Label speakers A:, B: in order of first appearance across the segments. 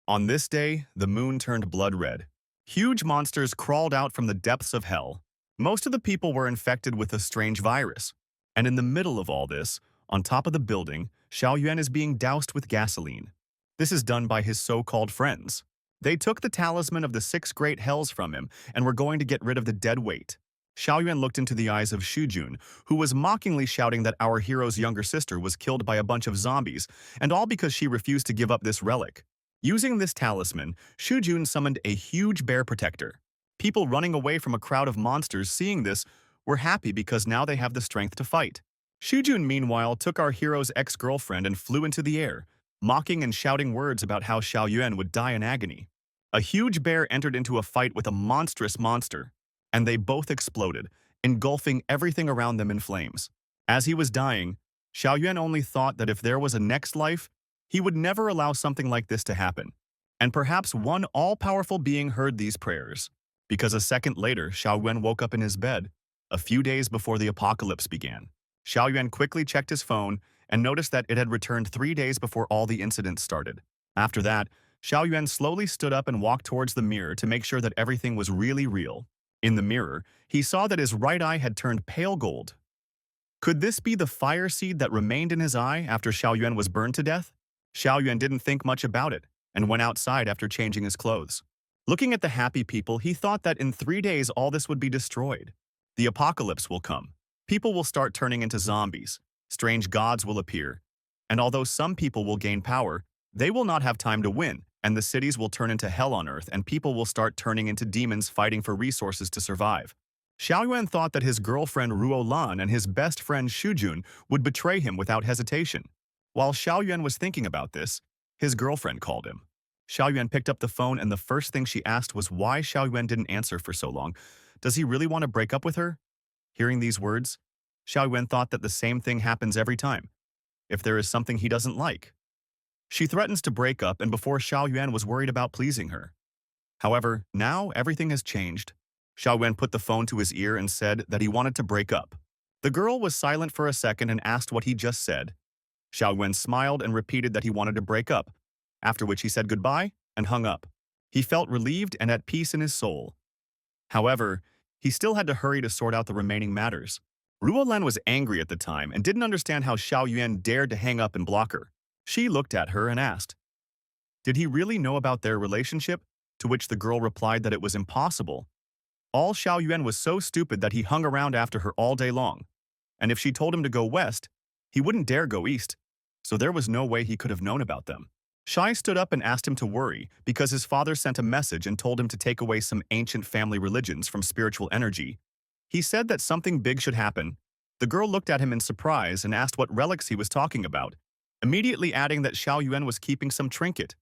A: On this day, the moon turned blood red. Huge monsters crawled out from the depths of hell. Most of the people were infected with a strange virus. And in the middle of all this, on top of the building, Xiao Yuan is being doused with gasoline. This is done by his so-called friends. They took the talisman of the six great hells from him and were going to get rid of the dead weight. Xiao Yuan looked into the eyes of Jun, who was mockingly shouting that our hero's younger sister was killed by a bunch of zombies, and all because she refused to give up this relic. Using this talisman, Jun summoned a huge bear protector. People running away from a crowd of monsters seeing this were happy because now they have the strength to fight. Jun, meanwhile, took our hero's ex-girlfriend and flew into the air, mocking and shouting words about how Xiao Yuan would die in agony. A huge bear entered into a fight with a monstrous monster, and they both exploded, engulfing everything around them in flames. As he was dying, Xiao Yuan only thought that if there was a next life, he would never allow something like this to happen. And perhaps one all-powerful being heard these prayers, because a second later, Xiao Yuan woke up in his bed, a few days before the apocalypse began. Xiao Yuan quickly checked his phone and noticed that it had returned 3 days before all the incidents started. After that, Xiao Yuan slowly stood up and walked towards the mirror to make sure that everything was really real. In the mirror, he saw that his right eye had turned pale gold. Could this be the fire seed that remained in his eye after Xiao Yuan was burned to death? Xiao Yuan didn't think much about it and went outside after changing his clothes. Looking at the happy people, he thought that in 3 days all this would be destroyed. The apocalypse will come. People will start turning into zombies. Strange gods will appear. And although some people will gain power, they will not have time to win, and the cities will turn into hell on earth, and people will start turning into demons fighting for resources to survive. Xiao Yuan thought that his girlfriend Ruo Lan and his best friend Jun would betray him without hesitation. While Xiao Yuan was thinking about this, his girlfriend called him. Xiao Yuan picked up the phone, and the first thing she asked was why Xiao Yuan didn't answer for so long. Does he really want to break up with her? Hearing these words, Xiao Yuan thought that the same thing happens every time, if there is something he doesn't like. She threatens to break up, and before Xiao Yuan was worried about pleasing her. However, now everything has changed. Xiao Yuan put the phone to his ear and said that he wanted to break up. The girl was silent for a second and asked what he just said. Xiao Yuan smiled and repeated that he wanted to break up, after which he said goodbye and hung up. He felt relieved and at peace in his soul. However, he still had to hurry to sort out the remaining matters. Ruo Lan was angry at the time and didn't understand how Xiao Yuan dared to hang up and block her. She looked at her and asked, did he really know about their relationship? To which the girl replied that it was impossible. All Xiao Yuan was so stupid that he hung around after her all day long. And if she told him to go west, he wouldn't dare go east, so there was no way he could have known about them. Shai stood up and asked him to worry because his father sent a message and told him to take away some ancient family religions from spiritual energy. He said that something big should happen. The girl looked at him in surprise and asked what relics he was talking about, immediately adding that Xiao Yuan was keeping some trinket,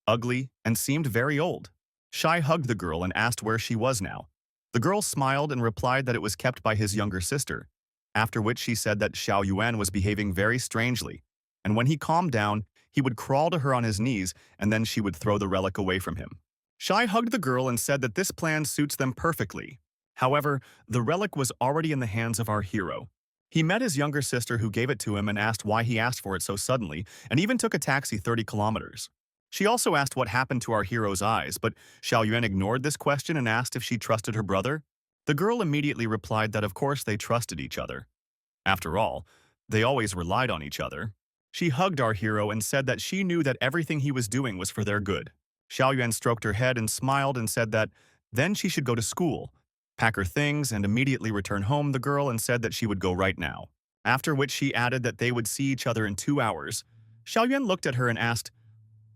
A: ugly, and seemed very old. Shai hugged the girl and asked where she was now. The girl smiled and replied that it was kept by his younger sister, after which she said that Xiao Yuan was behaving very strangely, and when he calmed down, he would crawl to her on his knees and then she would throw the relic away from him. Shai hugged the girl and said that this plan suits them perfectly. However, the relic was already in the hands of our hero. He met his younger sister who gave it to him and asked why he asked for it so suddenly, and even took a taxi 30 kilometers. She also asked what happened to our hero's eyes, but Xiao Yuan ignored this question and asked if she trusted her brother. The girl immediately replied that of course they trusted each other. After all, they always relied on each other. She hugged our hero and said that she knew that everything he was doing was for their good. Xiao Yuan stroked her head and smiled and said that then she should go to school, pack her things, and immediately return home the girl and said that she would go right now. After which she added that they would see each other in 2 hours. Xiao Yuan looked at her and asked,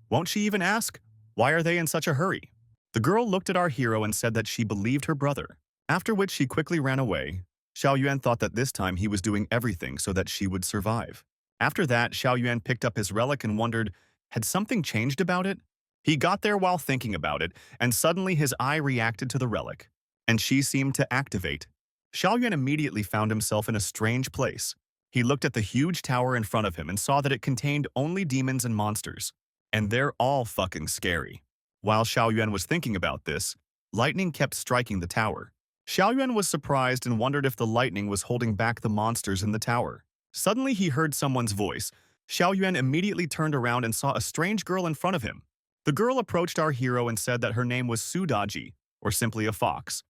A: won't she even ask? Why are they in such a hurry? The girl looked at our hero and said that she believed her brother. After which she quickly ran away. Xiao Yuan thought that this time he was doing everything so that she would survive. After that, Xiao Yuan picked up his relic and wondered, had something changed about it? He got there while thinking about it, and suddenly his eye reacted to the relic, and she seemed to activate. Xiao Yuan immediately found himself in a strange place. He looked at the huge tower in front of him and saw that it contained only demons and monsters, and they're all fucking scary. While Xiao Yuan was thinking about this, lightning kept striking the tower. Xiao Yuan was surprised and wondered if the lightning was holding back the monsters in the tower. Suddenly he heard someone's voice. Xiao Yuan immediately turned around and saw a strange girl in front of him. The girl approached our hero and said that her name was Sudaji, or simply a fox.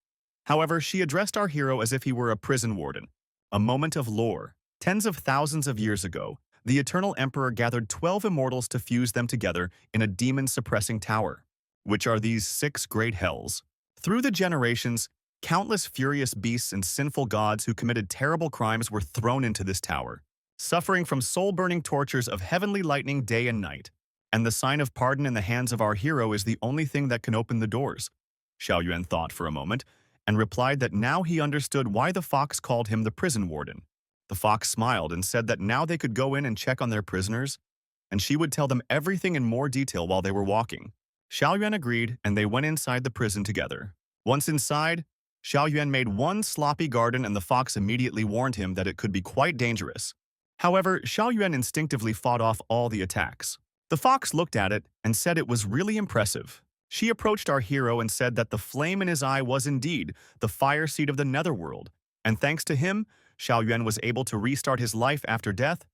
A: However, she addressed our hero as if he were a prison warden. A moment of lore. Tens of thousands of years ago, the Eternal Emperor gathered 12 immortals to fuse them together in a demon-suppressing tower, which are these 6 great hells. Through the generations, countless furious beasts and sinful gods who committed terrible crimes were thrown into this tower, suffering from soul-burning tortures of heavenly lightning day and night. And the sign of pardon in the hands of our hero is the only thing that can open the doors. Xiao Yuan thought for a moment, and replied that now he understood why the fox called him the prison warden. The fox smiled and said that now they could go in and check on their prisoners, and she would tell them everything in more detail while they were walking. Xiao Yuan agreed, and they went inside the prison together. Once inside, Xiao Yuan made one sloppy garden, and the fox immediately warned him that it could be quite dangerous. However, Xiao Yuan instinctively fought off all the attacks. The fox looked at it and said it was really impressive. She approached our hero and said that the flame in his eye was indeed the fire seed of the netherworld, and thanks to him, Xiao Yuan was able to restart his life after death.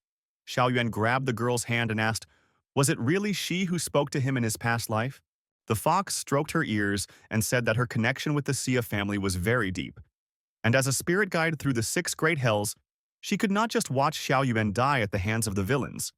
A: Xiao Yuan grabbed the girl's hand and asked, was it really she who spoke to him in his past life? The fox stroked her ears and said that her connection with the Xia family was very deep. And as a spirit guide through the 6 great hells, she could not just watch Xiao Yuan die at the hands of the villains.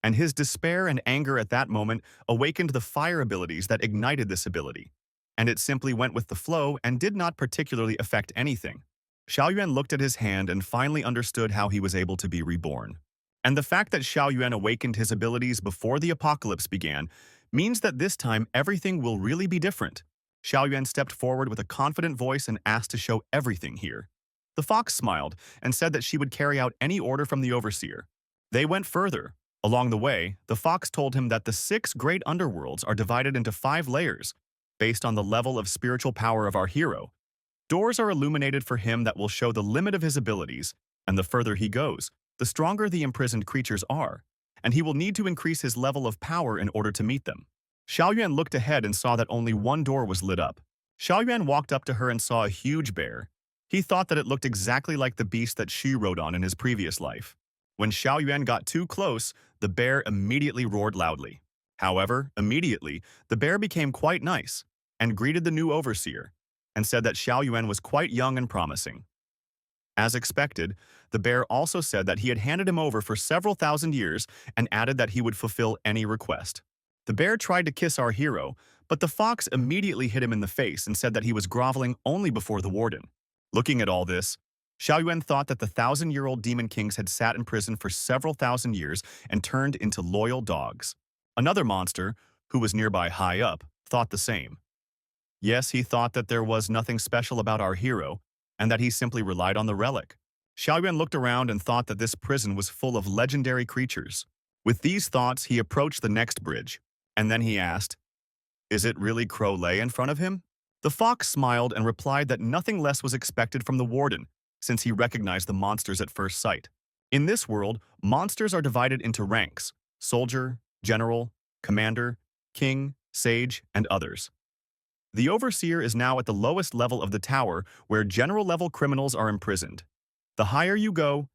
A: And his despair and anger at that moment awakened the fire abilities that ignited this ability. And it simply went with the flow and did not particularly affect anything. Xiao Yuan looked at his hand and finally understood how he was able to be reborn. And the fact that Xiao Yuan awakened his abilities before the apocalypse began means that this time everything will really be different. Xiao Yuan stepped forward with a confident voice and asked to show everything here. The fox smiled and said that she would carry out any order from the overseer. They went further. Along the way, the fox told him that the 6 great underworlds are divided into 5 layers, based on the level of spiritual power of our hero. Doors are illuminated for him that will show the limit of his abilities, and the further he goes, the stronger the imprisoned creatures are, and he will need to increase his level of power in order to meet them. Xiao Yuan looked ahead and saw that only one door was lit up. Xiao Yuan walked up to her and saw a huge bear. He thought that it looked exactly like the beast that Xu rode on in his previous life. When Xiao Yuan got too close, the bear immediately roared loudly. However, immediately, the bear became quite nice and greeted the new overseer and said that Xiao Yuan was quite young and promising. As expected, the bear also said that he had handed him over for several thousand years and added that he would fulfill any request. The bear tried to kiss our hero, but the fox immediately hit him in the face and said that he was groveling only before the warden. Looking at all this, Xiao Yuan thought that the 1,000-year-old demon kings had sat in prison for several thousand years and turned into loyal dogs. Another monster, who was nearby high up, thought the same. Yes, he thought that there was nothing special about our hero, and that he simply relied on the relic. Xiao Yuan looked around and thought that this prison was full of legendary creatures. With these thoughts, he approached the next bridge, and then he asked, "Is it really Crow Lei in front of him?" The fox smiled and replied that nothing less was expected from the warden, since he recognized the monsters at first sight. In this world, monsters are divided into ranks: soldier, general, commander, king, sage, and others. The overseer is now at the lowest level of the tower, where general-level criminals are imprisoned. The higher you go,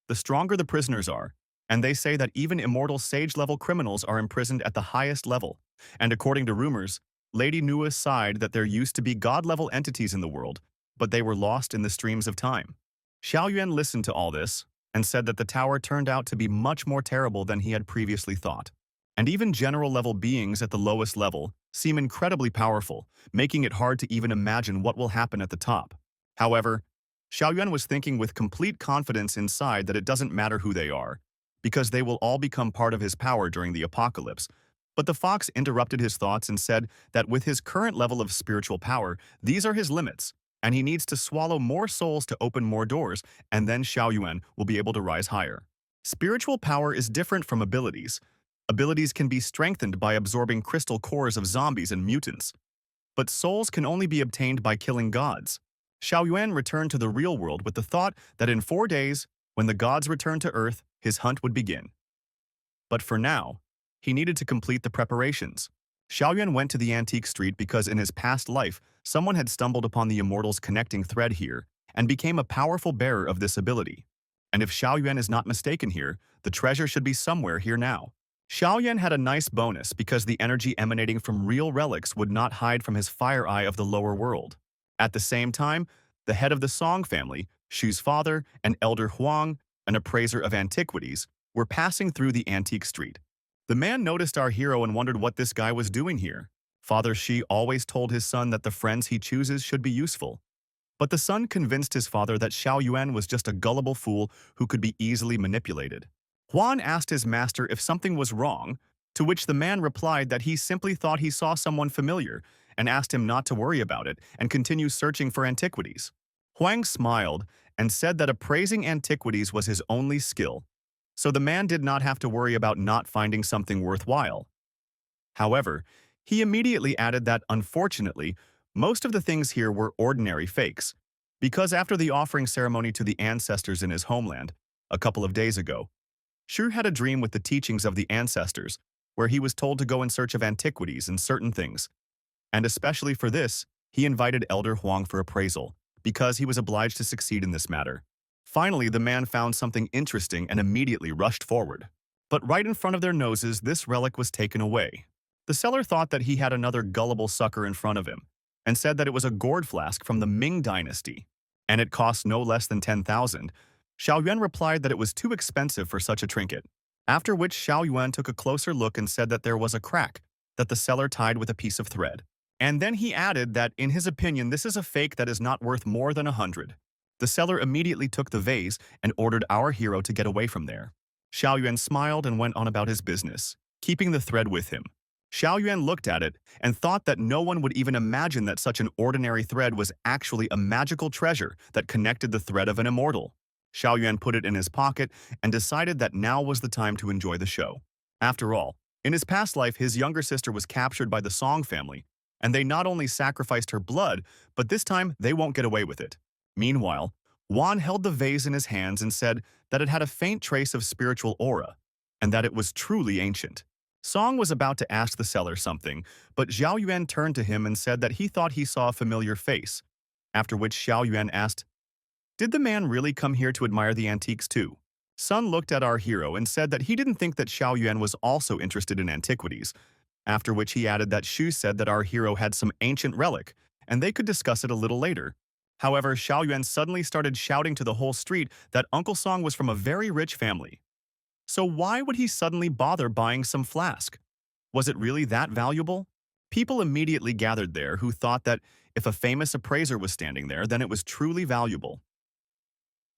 A: the stronger the prisoners are, and they say that even immortal sage-level criminals are imprisoned at the highest level. And according to rumors, Lady Nua sighed that there used to be god-level entities in the world, but they were lost in the streams of time. Xiao Yuan listened to all this and said that the tower turned out to be much more terrible than he had previously thought. And even general-level beings at the lowest level seem incredibly powerful, making it hard to even imagine what will happen at the top. However, Xiao Yuan was thinking with complete confidence inside that it doesn't matter who they are, because they will all become part of his power during the apocalypse. But the fox interrupted his thoughts and said that with his current level of spiritual power, these are his limits, and he needs to swallow more souls to open more doors, and then Xiao Yuan will be able to rise higher. Spiritual power is different from abilities. Abilities can be strengthened by absorbing crystal cores of zombies and mutants, but souls can only be obtained by killing gods. Xiao Yuan returned to the real world with the thought that in 4 days, when the gods returned to Earth, his hunt would begin. But for now, he needed to complete the preparations. Xiao Yuan went to the antique street because in his past life, someone had stumbled upon the immortal's connecting thread here and became a powerful bearer of this ability. And if Xiao Yuan is not mistaken here, the treasure should be somewhere here now. Xiaoyan had a nice bonus because the energy emanating from real relics would not hide from his fire eye of the lower world. At the same time, the head of the Song family, Shu's father, and Elder Huang, an appraiser of antiquities, were passing through the antique street. The man noticed our hero and wondered what this guy was doing here. Father Shi always told his son that the friends he chooses should be useful. But the son convinced his father that Xiao Yuan was just a gullible fool who could be easily manipulated. Huan asked his master if something was wrong, to which the man replied that he simply thought he saw someone familiar and asked him not to worry about it and continue searching for antiquities. Huang smiled and said that appraising antiquities was his only skill, so the man did not have to worry about not finding something worthwhile. However, he immediately added that, unfortunately, most of the things here were ordinary fakes, because after the offering ceremony to the ancestors in his homeland, a couple of days ago, Shu had a dream with the teachings of the ancestors, where he was told to go in search of antiquities and certain things. And especially for this, he invited Elder Huang for appraisal, because he was obliged to succeed in this matter. Finally, the man found something interesting and immediately rushed forward. But right in front of their noses, this relic was taken away. The seller thought that he had another gullible sucker in front of him, and said that it was a gourd flask from the Ming dynasty, and it cost no less than 10,000. Xiao Yuan replied that it was too expensive for such a trinket, after which Xiao Yuan took a closer look and said that there was a crack that the seller tied with a piece of thread. And then he added that, in his opinion, this is a fake that is not worth more than 100. The seller immediately took the vase and ordered our hero to get away from there. Xiao Yuan smiled and went on about his business, keeping the thread with him. Xiao Yuan looked at it and thought that no one would even imagine that such an ordinary thread was actually a magical treasure that connected the thread of an immortal. Xiao Yuan put it in his pocket and decided that now was the time to enjoy the show. After all, in his past life, his younger sister was captured by the Song family, and they not only sacrificed her blood, but this time they won't get away with it. Meanwhile, Wan held the vase in his hands and said that it had a faint trace of spiritual aura, and that it was truly ancient. Song was about to ask the seller something, but Xiao Yuan turned to him and said that he thought he saw a familiar face, after which Xiao Yuan asked, "Did the man really come here to admire the antiques too?" Sun looked at our hero and said that he didn't think that Xiao Yuan was also interested in antiquities, after which he added that Shu said that our hero had some ancient relic, and they could discuss it a little later. However, Xiao Yuan suddenly started shouting to the whole street that Uncle Song was from a very rich family. So why would he suddenly bother buying some flask? Was it really that valuable? People immediately gathered there who thought that if a famous appraiser was standing there, then it was truly valuable.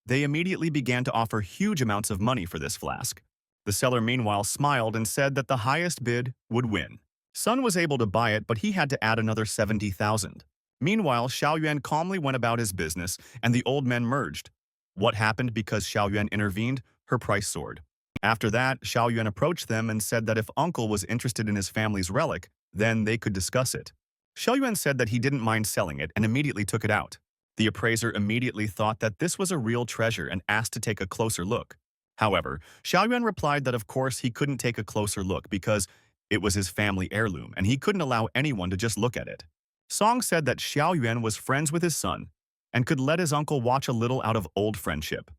A: They immediately began to offer huge amounts of money for this flask. The seller meanwhile smiled and said that the highest bid would win. Sun was able to buy it, but he had to add another 70,000. Meanwhile, Xiao Yuan calmly went about his business, and the old men merged. What happened because Xiao Yuan intervened? Her price soared. After that, Xiao Yuan approached them and said that if Uncle was interested in his family's relic, then they could discuss it. Xiao Yuan said that he didn't mind selling it and immediately took it out. The appraiser immediately thought that this was a real treasure and asked to take a closer look. However, Xiao Yuan replied that of course he couldn't take a closer look because it was his family heirloom and he couldn't allow anyone to just look at it. Song said that Xiao Yuan was friends with his son and could let his uncle watch a little out of old friendship.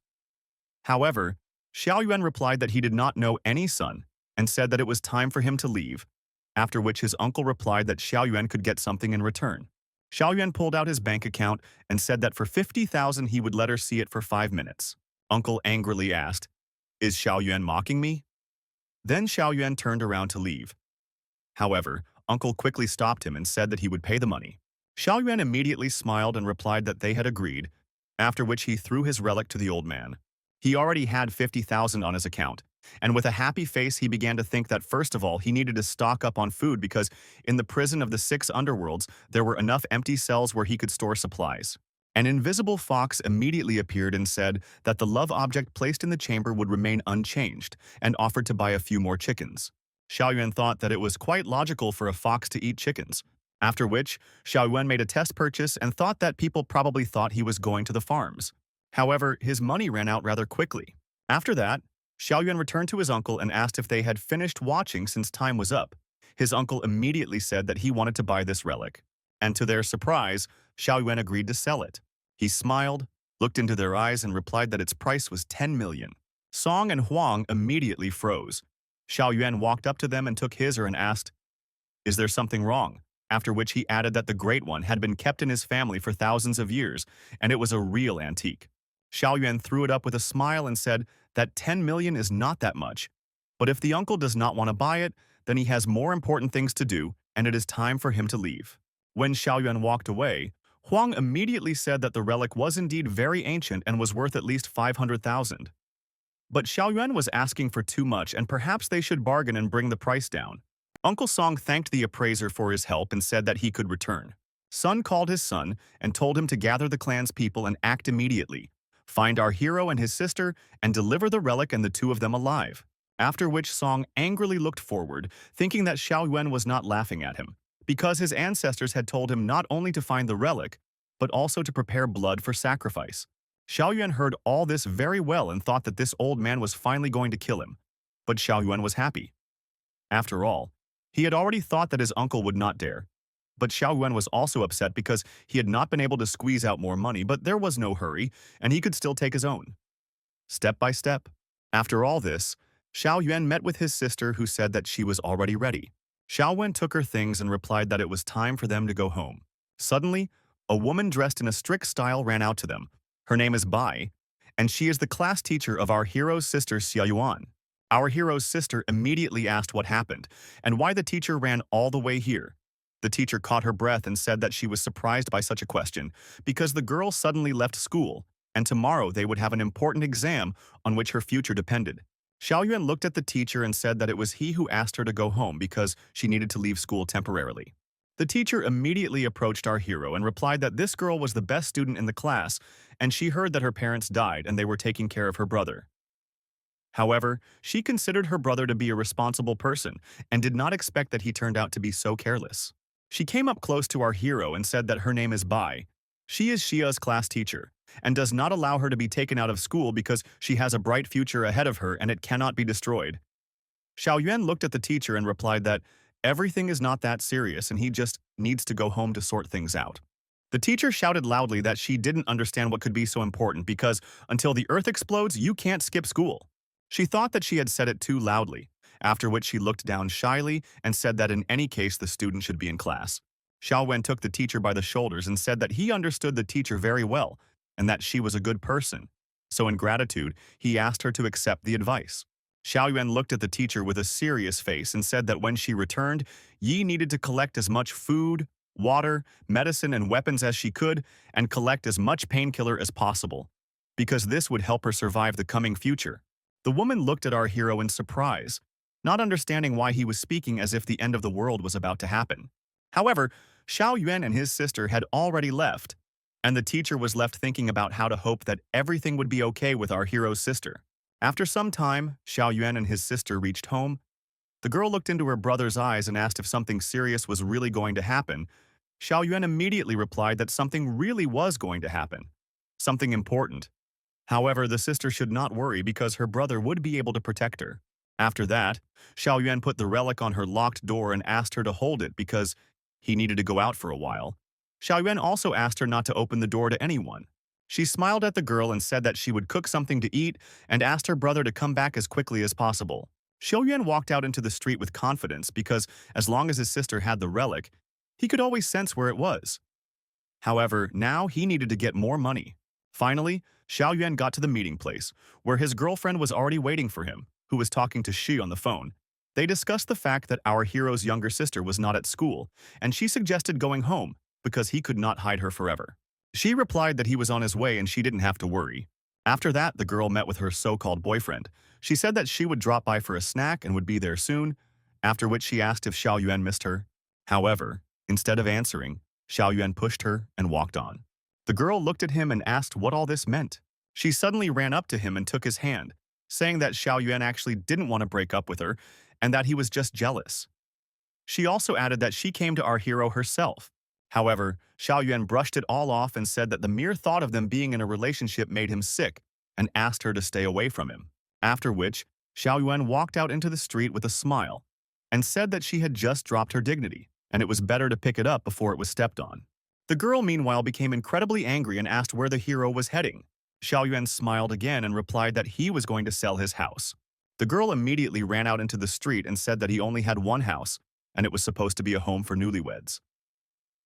A: However, Xiao Yuan replied that he did not know any son and said that it was time for him to leave, after which his uncle replied that Xiao Yuan could get something in return. Xiao Yuan pulled out his bank account and said that for 50,000 he would let her see it for 5 minutes. Uncle angrily asked, "Is Xiao Yuan mocking me?" Then Xiao Yuan turned around to leave. However, Uncle quickly stopped him and said that he would pay the money. Xiao Yuan immediately smiled and replied that they had agreed, after which he threw his relic to the old man. He already had 50,000 on his account, and with a happy face he began to think that first of all he needed to stock up on food because in the prison of the 6 underworlds there were enough empty cells where he could store supplies. An invisible fox immediately appeared and said that the love object placed in the chamber would remain unchanged and offered to buy a few more chickens. Xiao Yuan thought that it was quite logical for a fox to eat chickens, after which Xiao Yuan made a test purchase and thought that people probably thought he was going to the farms. However, his money ran out rather quickly. After that, Xiao Yuan returned to his uncle and asked if they had finished watching since time was up. His uncle immediately said that he wanted to buy this relic, and to their surprise, Xiao Yuan agreed to sell it. He smiled, looked into their eyes, and replied that its price was 10 million. Song and Huang immediately froze. Xiao Yuan walked up to them and took his and asked, "Is there something wrong?" After which he added that the Great One had been kept in his family for thousands of years, and it was a real antique. Xiao Yuan threw it up with a smile and said that 10 million is not that much, but if the uncle does not want to buy it, then he has more important things to do, and it is time for him to leave. When Xiao Yuan walked away, Huang immediately said that the relic was indeed very ancient and was worth at least 500,000. But Xiao Yuan was asking for too much, and perhaps they should bargain and bring the price down. Uncle Song thanked the appraiser for his help and said that he could return. Sun called his son and told him to gather the clan's people and act immediately, find our hero and his sister, and deliver the relic and the two of them alive. After which Song angrily looked forward, thinking that Xiao Yuan was not laughing at him, because his ancestors had told him not only to find the relic, but also to prepare blood for sacrifice. Xiao Yuan heard all this very well and thought that this old man was finally going to kill him, but Xiao Yuan was happy. After all, he had already thought that his uncle would not dare. But Xiao Yuan was also upset because he had not been able to squeeze out more money, but there was no hurry, and he could still take his own. Step by step. After all this, Xiao Yuan met with his sister, who said that she was already ready. Xiao Yuan took her things and replied that it was time for them to go home. Suddenly, a woman dressed in a strict style ran out to them. Her name is Bai, and she is the class teacher of our hero's sister Xia Yuan. Our hero's sister immediately asked what happened and why the teacher ran all the way here. The teacher caught her breath and said that she was surprised by such a question because the girl suddenly left school, and tomorrow they would have an important exam on which her future depended. Xiao Yuan looked at the teacher and said that it was he who asked her to go home because she needed to leave school temporarily. The teacher immediately approached our hero and replied that this girl was the best student in the class, and she heard that her parents died and they were taking care of her brother. However, she considered her brother to be a responsible person and did not expect that he turned out to be so careless. She came up close to our hero and said that her name is Bai. She is Xia's class teacher and does not allow her to be taken out of school because she has a bright future ahead of her and it cannot be destroyed. Xiao Yuan looked at the teacher and replied that everything is not that serious and he just needs to go home to sort things out. The teacher shouted loudly that she didn't understand what could be so important because until the earth explodes, you can't skip school. She thought that she had said it too loudly, after which she looked down shyly and said that in any case the student should be in class. Xiao Wen took the teacher by the shoulders and said that he understood the teacher very well and that she was a good person. So in gratitude, he asked her to accept the advice. Xiao Yuan looked at the teacher with a serious face and said that when she returned, Yi needed to collect as much food, water, medicine, and weapons as she could and collect as much painkiller as possible, because this would help her survive the coming future. The woman looked at our hero in surprise, not understanding why he was speaking as if the end of the world was about to happen. However, Xiao Yuan and his sister had already left, and the teacher was left thinking about how to hope that everything would be okay with our hero's sister. After some time, Xiao Yuan and his sister reached home. The girl looked into her brother's eyes and asked if something serious was really going to happen. Xiao Yuan immediately replied that something really was going to happen, something important. However, the sister should not worry because her brother would be able to protect her. After that, Xiao Yuan put the relic on her locked door and asked her to hold it because he needed to go out for a while. Xiao Yuan also asked her not to open the door to anyone. She smiled at the girl and said that she would cook something to eat and asked her brother to come back as quickly as possible. Xiao Yuan walked out into the street with confidence because as long as his sister had the relic, he could always sense where it was. However, now he needed to get more money. Finally, Xiao Yuan got to the meeting place, where his girlfriend was already waiting for him, who was talking to Shi on the phone. They discussed the fact that our hero's younger sister was not at school, and she suggested going home because he could not hide her forever. She replied that he was on his way and she didn't have to worry. After that, the girl met with her so-called boyfriend. She said that she would drop by for a snack and would be there soon, after which she asked if Xiao Yuan missed her. However, instead of answering, Xiao Yuan pushed her and walked on. The girl looked at him and asked what all this meant. She suddenly ran up to him and took his hand, saying that Xiao Yuan actually didn't want to break up with her and that he was just jealous. She also added that she came to our hero herself. However, Xiao Yuan brushed it all off and said that the mere thought of them being in a relationship made him sick and asked her to stay away from him. After which, Xiao Yuan walked out into the street with a smile and said that she had just dropped her dignity and it was better to pick it up before it was stepped on. The girl, meanwhile, became incredibly angry and asked where the hero was heading. Xiao Yuan smiled again and replied that he was going to sell his house. The girl immediately ran out into the street and said that he only had one house, and it was supposed to be a home for newlyweds.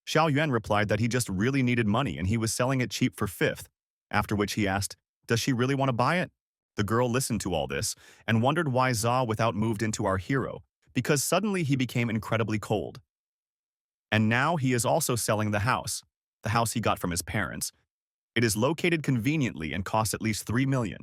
A: Xiao Yuan replied that he just really needed money and he was selling it cheap for fifth, after which he asked, does she really want to buy it? The girl listened to all this and wondered why Za without moved into our hero, because suddenly he became incredibly cold. And now he is also selling the house he got from his parents. It is located conveniently and costs at least 3 million.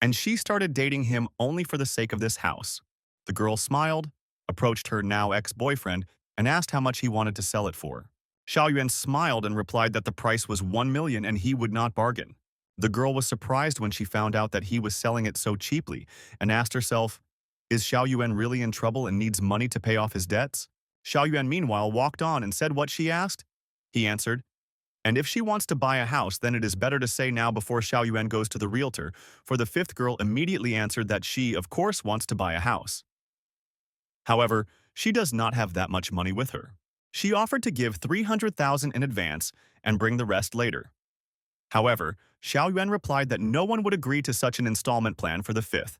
A: And she started dating him only for the sake of this house. The girl smiled, approached her now ex-boyfriend, and asked how much he wanted to sell it for. Xiao Yuan smiled and replied that the price was 1 million and he would not bargain. The girl was surprised when she found out that he was selling it so cheaply and asked herself, is Xiao Yuan really in trouble and needs money to pay off his debts? Xiao Yuan meanwhile walked on and said what she asked. He answered, and if she wants to buy a house, then it is better to say now before Xiao Yuan goes to the realtor, for the fifth girl immediately answered that she, of course, wants to buy a house. However, she does not have that much money with her. She offered to give 300,000 in advance and bring the rest later. However, Xiao Yuan replied that no one would agree to such an installment plan for the fifth,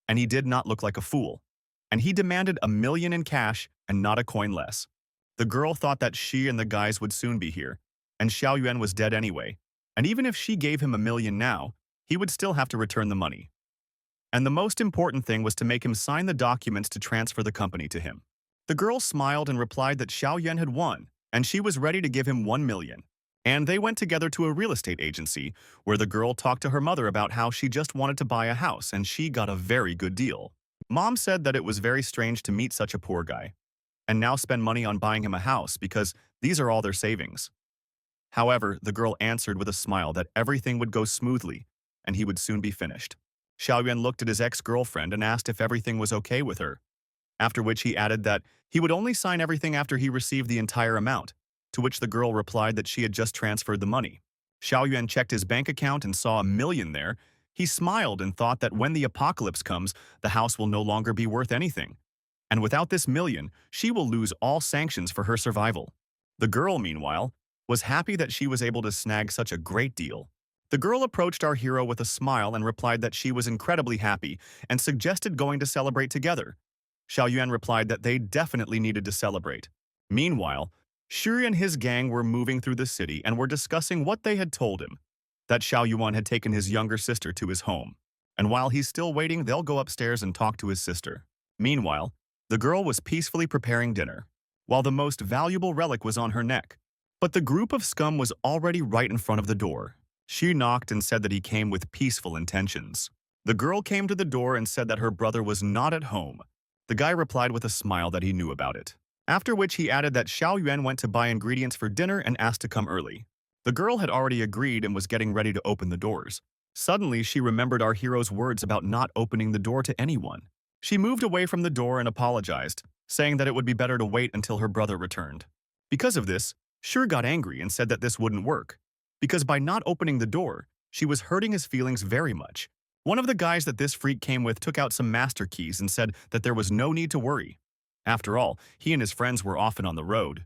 A: and he did not look like a fool. And he demanded 1 million in cash and not a coin less. The girl thought that she and the guys would soon be here, and Xiao Yuan was dead anyway, and even if she gave him 1 million now, he would still have to return the money. And the most important thing was to make him sign the documents to transfer the company to him. The girl smiled and replied that Xiao Yuan had won, and she was ready to give him 1 million. And they went together to a real estate agency, where the girl talked to her mother about how she just wanted to buy a house and she got a very good deal. Mom said that it was very strange to meet such a poor guy, and now spend money on buying him a house because these are all their savings. However, the girl answered with a smile that everything would go smoothly and he would soon be finished. Xiao Yuan looked at his ex-girlfriend and asked if everything was okay with her, after which he added that he would only sign everything after he received the entire amount, to which the girl replied that she had just transferred the money. Xiao Yuan checked his bank account and saw 1 million there. He smiled and thought that when the apocalypse comes, the house will no longer be worth anything. And without this million, she will lose all sanctions for her survival. The girl, meanwhile, was happy that she was able to snag such a great deal. The girl approached our hero with a smile and replied that she was incredibly happy and suggested going to celebrate together. Xiao Yuan replied that they definitely needed to celebrate. Meanwhile, Shuri and his gang were moving through the city and were discussing what they had told him, that Xiao Yuan had taken his younger sister to his home. And while he's still waiting, they'll go upstairs and talk to his sister. Meanwhile, the girl was peacefully preparing dinner, while the most valuable relic was on her neck. But the group of scum was already right in front of the door. She knocked and said that he came with peaceful intentions. The girl came to the door and said that her brother was not at home. The guy replied with a smile that he knew about it. After which he added that Xiao Yuan went to buy ingredients for dinner and asked to come early. The girl had already agreed and was getting ready to open the doors. Suddenly, she remembered our hero's words about not opening the door to anyone. She moved away from the door and apologized, saying that it would be better to wait until her brother returned. Because of this, Shur got angry and said that this wouldn't work, because by not opening the door, she was hurting his feelings very much. One of the guys that this freak came with took out some master keys and said that there was no need to worry. After all, he and his friends were often on the road.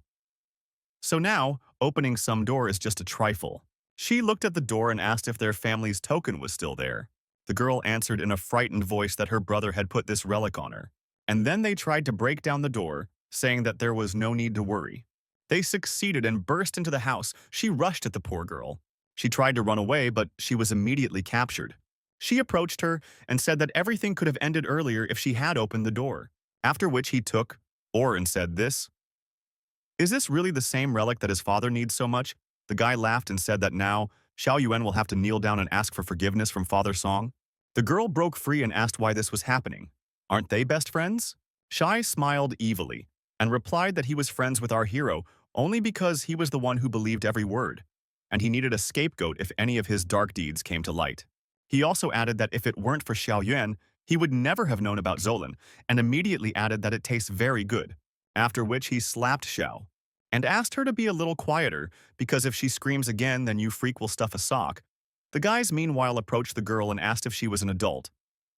A: So now, opening some door is just a trifle. She looked at the door and asked if their family's token was still there. The girl answered in a frightened voice that her brother had put this relic on her. And then they tried to break down the door, saying that there was no need to worry. They succeeded and burst into the house. She rushed at the poor girl. She tried to run away, but she was immediately captured. She approached her and said that everything could have ended earlier if she had opened the door. After which he took and said this. Is this really the same relic that his father needs so much? The guy laughed and said that now, Xiao Yuan will have to kneel down and ask for forgiveness from Father Song. The girl broke free and asked why this was happening. Aren't they best friends? Shai smiled evilly and replied that he was friends with our hero only because he was the one who believed every word, and he needed a scapegoat if any of his dark deeds came to light. He also added that if it weren't for Xiao Yuan, he would never have known about Zolan, and immediately added that it tastes very good, after which he slapped Xiao and asked her to be a little quieter because if she screams again, then you freak will stuff a sock. The guys meanwhile approached the girl and asked if she was an adult,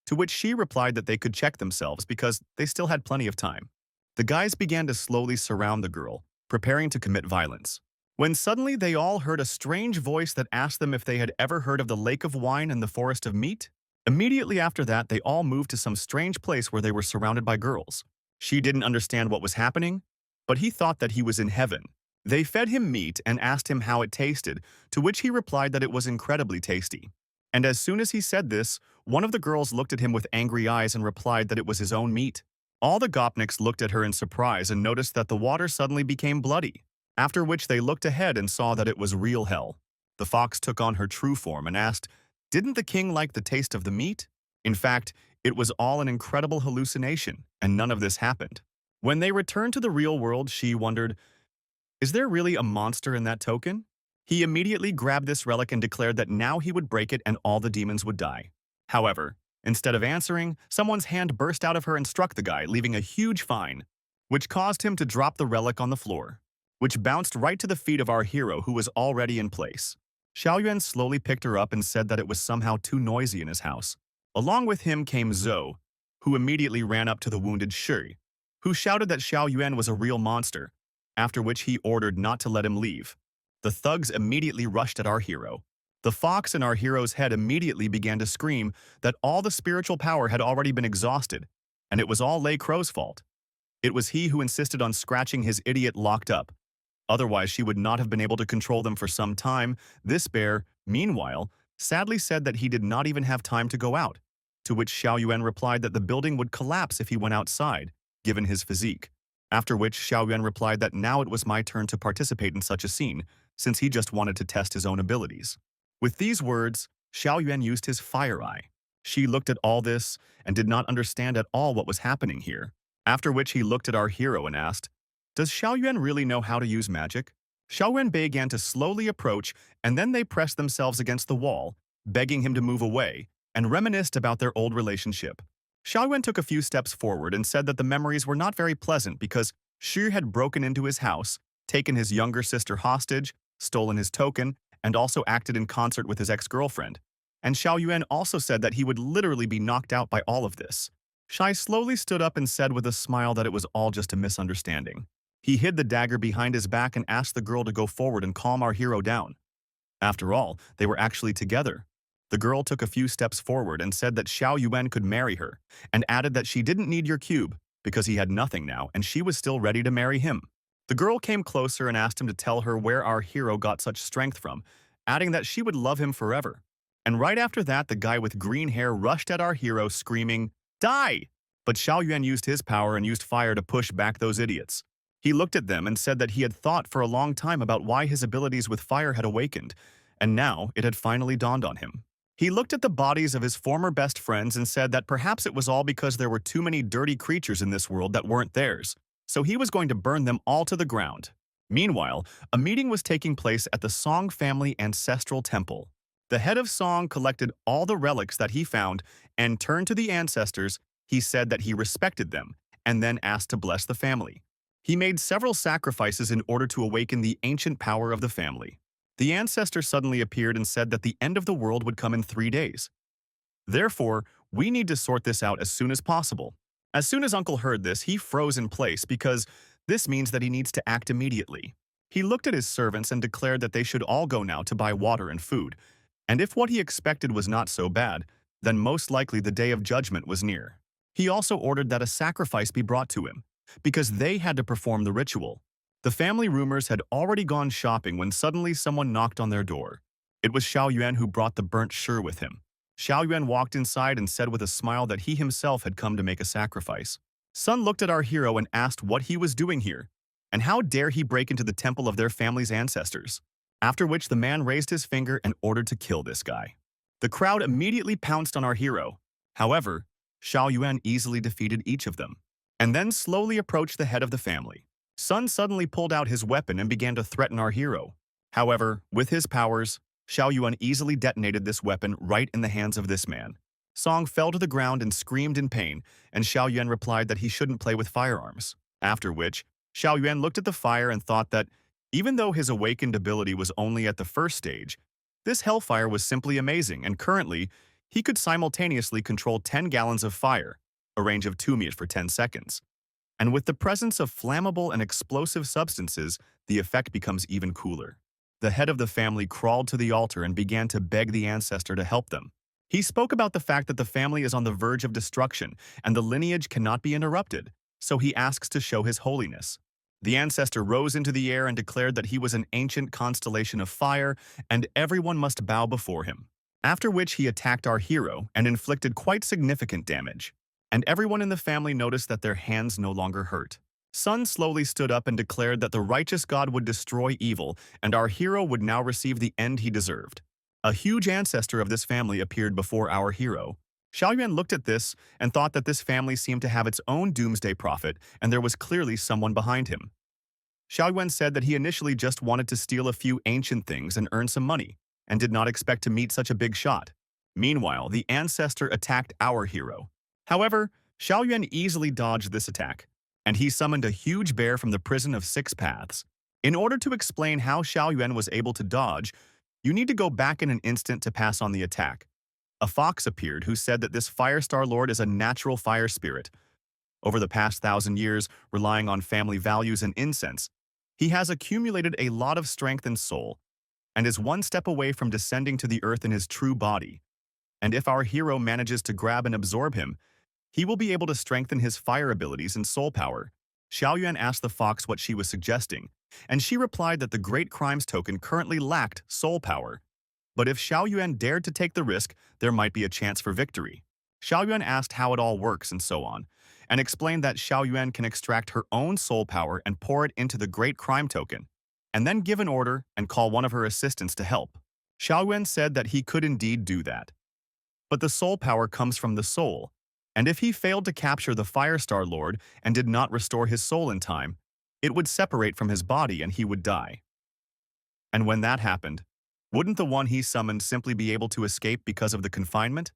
A: to which she replied that they could check themselves because they still had plenty of time. The guys began to slowly surround the girl, preparing to commit violence, when suddenly they all heard a strange voice that asked them if they had ever heard of the lake of wine and the forest of meat. Immediately after that, they all moved to some strange place where they were surrounded by girls. She didn't understand what was happening, but he thought that he was in heaven. They fed him meat and asked him how it tasted, to which he replied that it was incredibly tasty. And as soon as he said this, one of the girls looked at him with angry eyes and replied that it was his own meat. All the Gopniks looked at her in surprise and noticed that the water suddenly became bloody, after which they looked ahead and saw that it was real hell. The fox took on her true form and asked, "Didn't the king like the taste of the meat?" In fact, it was all an incredible hallucination, and none of this happened. When they returned to the real world, she wondered, "Is there really a monster in that token?" He immediately grabbed this relic and declared that now he would break it and all the demons would die. However, instead of answering, someone's hand burst out of her and struck the guy, leaving a huge fine, which caused him to drop the relic on the floor, which bounced right to the feet of our hero who was already in place. Xiaoyuan slowly picked her up and said that it was somehow too noisy in his house. Along with him came Zhou, who immediately ran up to the wounded Shi, who shouted that Xiaoyuan was a real monster, after which he ordered not to let him leave. The thugs immediately rushed at our hero. The fox in our hero's head immediately began to scream that all the spiritual power had already been exhausted, and it was all Lei Crow's fault. It was he who insisted on scratching his idiot locked up. Otherwise, she would not have been able to control them for some time. This bear, meanwhile, sadly said that he did not even have time to go out, to which Xiaoyuan replied that the building would collapse if he went outside, given his physique. After which Xiaoyuan replied that now it was my turn to participate in such a scene, since he just wanted to test his own abilities. With these words, Xiaoyuan used his fire eye. She looked at all this and did not understand at all what was happening here, after which he looked at our hero and asked, "Does Xiaoyuan really know how to use magic?" Xiaoyuan began to slowly approach, and then they pressed themselves against the wall, begging him to move away, and reminisced about their old relationship. Xiaoyuan took a few steps forward and said that the memories were not very pleasant because Shi had broken into his house, taken his younger sister hostage, stolen his token, and also acted in concert with his ex-girlfriend. And Xiaoyuan also said that he would literally be knocked out by all of this. Shai slowly stood up and said with a smile that it was all just a misunderstanding. He hid the dagger behind his back and asked the girl to go forward and calm our hero down. After all, they were actually together. The girl took a few steps forward and said that Xiaoyuan could marry her, and added that she didn't need your cube, because he had nothing now and she was still ready to marry him. The girl came closer and asked him to tell her where our hero got such strength from, adding that she would love him forever. And right after that, the guy with green hair rushed at our hero screaming, "Die!" But Xiaoyuan used his power and used fire to push back those idiots. He looked at them and said that he had thought for a long time about why his abilities with fire had awakened, and now it had finally dawned on him. He looked at the bodies of his former best friends and said that perhaps it was all because there were too many dirty creatures in this world that weren't theirs, so he was going to burn them all to the ground. Meanwhile, a meeting was taking place at the Song family ancestral temple. The head of Song collected all the relics that he found and turned to the ancestors. He said that he respected them and then asked to bless the family. He made several sacrifices in order to awaken the ancient power of the family. The ancestor suddenly appeared and said that the end of the world would come in 3 days. Therefore, we need to sort this out as soon as possible. As soon as Uncle heard this, he froze in place because this means that he needs to act immediately. He looked at his servants and declared that they should all go now to buy water and food. And if what he expected was not so bad, then most likely the day of judgment was near. He also ordered that a sacrifice be brought to him, because they had to perform the ritual. The family rumors had already gone shopping when suddenly someone knocked on their door. It was Xiaoyuan who brought the burnt shur with him. Xiaoyuan walked inside and said with a smile that he himself had come to make a sacrifice. Sun looked at our hero and asked what he was doing here, and how dare he break into the temple of their family's ancestors. After which the man raised his finger and ordered to kill this guy. The crowd immediately pounced on our hero. However, Xiaoyuan easily defeated each of them, and then slowly approached the head of the family. Sun suddenly pulled out his weapon and began to threaten our hero. However, with his powers, Xiaoyuan easily detonated this weapon right in the hands of this man. Song fell to the ground and screamed in pain, and Xiaoyuan replied that he shouldn't play with firearms. After which, Xiaoyuan looked at the fire and thought that, even though his awakened ability was only at the first stage, this hellfire was simply amazing, and currently, he could simultaneously control 10 gallons of fire, a range of 2 meters for 10 seconds. And with the presence of flammable and explosive substances, the effect becomes even cooler. The head of the family crawled to the altar and began to beg the ancestor to help them. He spoke about the fact that the family is on the verge of destruction and the lineage cannot be interrupted, so he asks to show his holiness. The ancestor rose into the air and declared that he was an ancient constellation of fire and everyone must bow before him. After which he attacked our hero and inflicted quite significant damage. And everyone in the family noticed that their hands no longer hurt. Sun slowly stood up and declared that the righteous God would destroy evil and our hero would now receive the end he deserved. A huge ancestor of this family appeared before our hero. Xiaoyuan looked at this and thought that this family seemed to have its own doomsday prophet and there was clearly someone behind him. Xiaoyuan said that he initially just wanted to steal a few ancient things and earn some money, and did not expect to meet such a big shot. Meanwhile, the ancestor attacked our hero. However, Xiaoyuan easily dodged this attack, and he summoned a huge bear from the prison of 6 paths. In order to explain how Xiaoyuan was able to dodge, you need to go back in an instant to pass on the attack. A fox appeared who said that this Firestar Lord is a natural fire spirit. Over the past 1,000 years, relying on family values and incense, he has accumulated a lot of strength and soul, and is one step away from descending to the earth in his true body. And if our hero manages to grab and absorb him, he will be able to strengthen his fire abilities and soul power. Xiaoyuan asked the fox what she was suggesting, and she replied that the Great Crimes token currently lacked soul power. But if Xiaoyuan dared to take the risk, there might be a chance for victory. Xiaoyuan asked how it all works and so on, and explained that Xiaoyuan can extract her own soul power and pour it into the Great Crime token, and then give an order and call one of her assistants to help. Xiaoyuan said that he could indeed do that. But the soul power comes from the soul, and if he failed to capture the Firestar Lord and did not restore his soul in time, it would separate from his body and he would die. And when that happened, wouldn't the one he summoned simply be able to escape because of the confinement?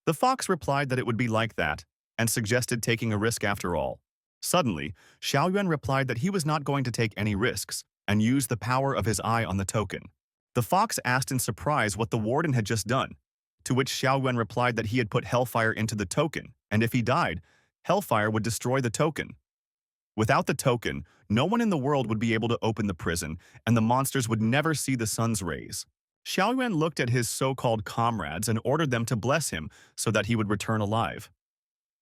A: The fox replied that it would be like that, and suggested taking a risk after all. Suddenly, Xiaoyuan replied that he was not going to take any risks, and used the power of his eye on the token. The fox asked in surprise what the warden had just done, to which Xiaoyuan replied that he had put hellfire into the token, and if he died, hellfire would destroy the token. Without the token, no one in the world would be able to open the prison, and the monsters would never see the sun's rays. Xiaoyuan looked at his so-called comrades and ordered them to bless him so that he would return alive.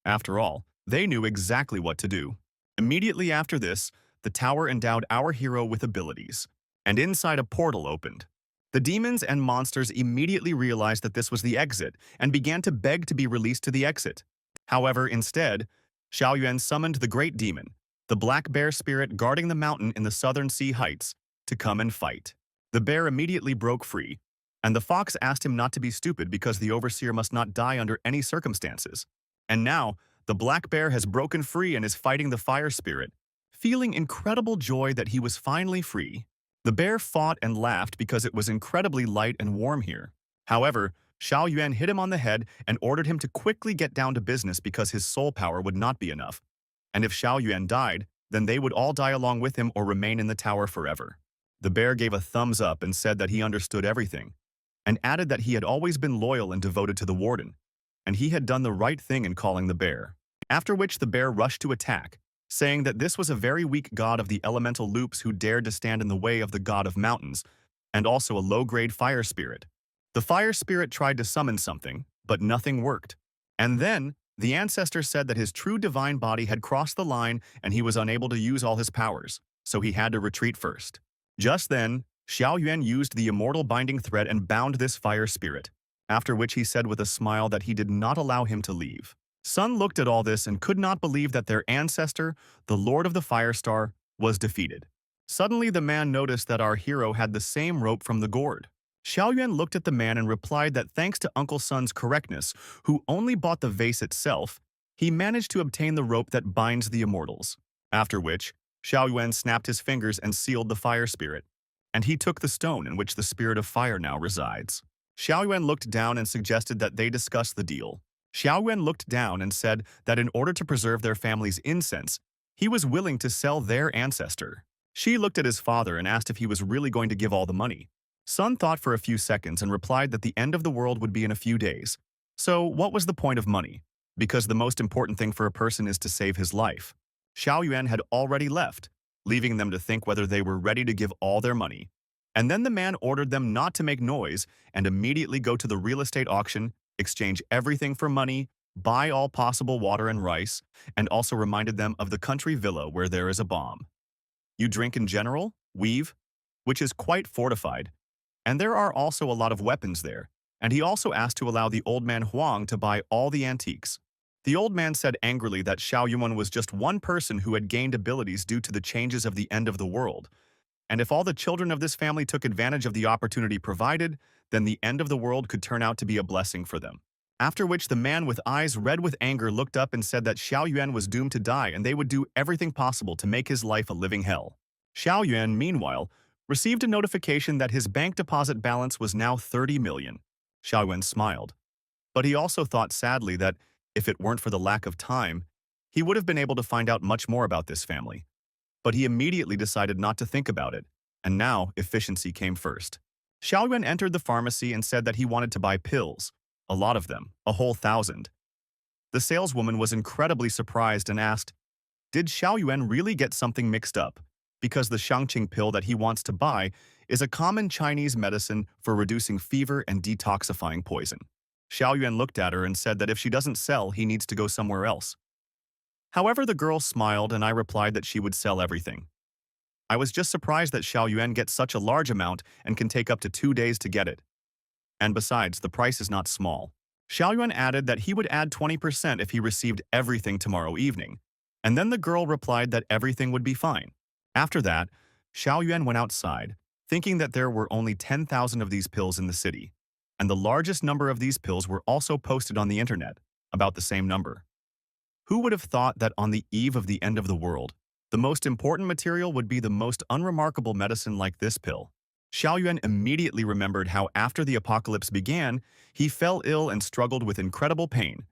A: After all, they knew exactly what to do. Immediately after this, the tower endowed our hero with abilities, and inside a portal opened. The demons and monsters immediately realized that this was the exit and began to beg to be released to the exit. However, instead, Xiaoyuan summoned the great demon, the black bear spirit guarding the mountain in the southern sea heights, to come and fight. The bear immediately broke free, and the fox asked him not to be stupid because the overseer must not die under any circumstances. And now, the black bear has broken free and is fighting the fire spirit, feeling incredible joy that he was finally free. The bear fought and laughed because it was incredibly light and warm here. However, Xiaoyuan hit him on the head and ordered him to quickly get down to business because his soul power would not be enough. And if Xiaoyuan died, then they would all die along with him or remain in the tower forever. The bear gave a thumbs up and said that he understood everything, and added that he had always been loyal and devoted to the warden, and he had done the right thing in calling the bear. After which the bear rushed to attack, saying that this was a very weak god of the elemental loops who dared to stand in the way of the god of mountains, and also a low-grade fire spirit. The fire spirit tried to summon something, but nothing worked. And then, the ancestor said that his true divine body had crossed the line and he was unable to use all his powers, so he had to retreat first. Just then, Xiaoyuan used the immortal binding thread and bound this fire spirit, after which he said with a smile that he did not allow him to leave. Sun looked at all this and could not believe that their ancestor, the Lord of the Firestar, was defeated. Suddenly the man noticed that our hero had the same rope from the gourd. Xiaoyuan looked at the man and replied that thanks to Uncle Sun's correctness, who only bought the vase itself, he managed to obtain the rope that binds the immortals. After which, Xiaoyuan snapped his fingers and sealed the fire spirit, and he took the stone in which the spirit of fire now resides. Xiaoyuan looked down and suggested that they discuss the deal. Xiaoyuan looked down and said that in order to preserve their family's incense, he was willing to sell their ancestor. She looked at his father and asked if he was really going to give all the money. Sun thought for a few seconds and replied that the end of the world would be in a few days. So what was the point of money? Because the most important thing for a person is to save his life. Xiaoyuan had already left, leaving them to think whether they were ready to give all their money. And then the man ordered them not to make noise and immediately go to the real estate auction exchange everything for money, buy all possible water and rice, and also reminded them of the country villa where there is a bomb. You drink in general, weave, which is quite fortified, and there are also a lot of weapons there, and he also asked to allow the old man Huang to buy all the antiques. The old man said angrily that Xiao Yuan was just one person who had gained abilities due to the changes of the end of the world, and if all the children of this family took advantage of the opportunity provided, then the end of the world could turn out to be a blessing for them. After which the man with eyes red with anger looked up and said that Xiao Yuan was doomed to die and they would do everything possible to make his life a living hell. Xiao Yuan, meanwhile, received a notification that his bank deposit balance was now 30 million. Xiao Yuan smiled. But he also thought sadly that, if it weren't for the lack of time, he would have been able to find out much more about this family. But he immediately decided not to think about it, and now efficiency came first. Xiao Yuan entered the pharmacy and said that he wanted to buy pills, a lot of them, a whole 1,000. The saleswoman was incredibly surprised and asked, did Xiao Yuan really get something mixed up? Because the Shangqing pill that he wants to buy is a common Chinese medicine for reducing fever and detoxifying poison. Xiao Yuan looked at her and said that if she doesn't sell, he needs to go somewhere else. However, the girl smiled and I replied that she would sell everything. I was just surprised that Xiao Yuan gets such a large amount and can take up to 2 days to get it. And besides, the price is not small. Xiao Yuan added that he would add 20% if he received everything tomorrow evening, and then the girl replied that everything would be fine. After that, Xiao Yuan went outside, thinking that there were only 10,000 of these pills in the city, and the largest number of these pills were also posted on the internet, about the same number. Who would have thought that on the eve of the end of the world, the most important material would be the most unremarkable medicine like this pill? Xiao Yuan immediately remembered how after the apocalypse began, he fell ill and struggled with incredible pain.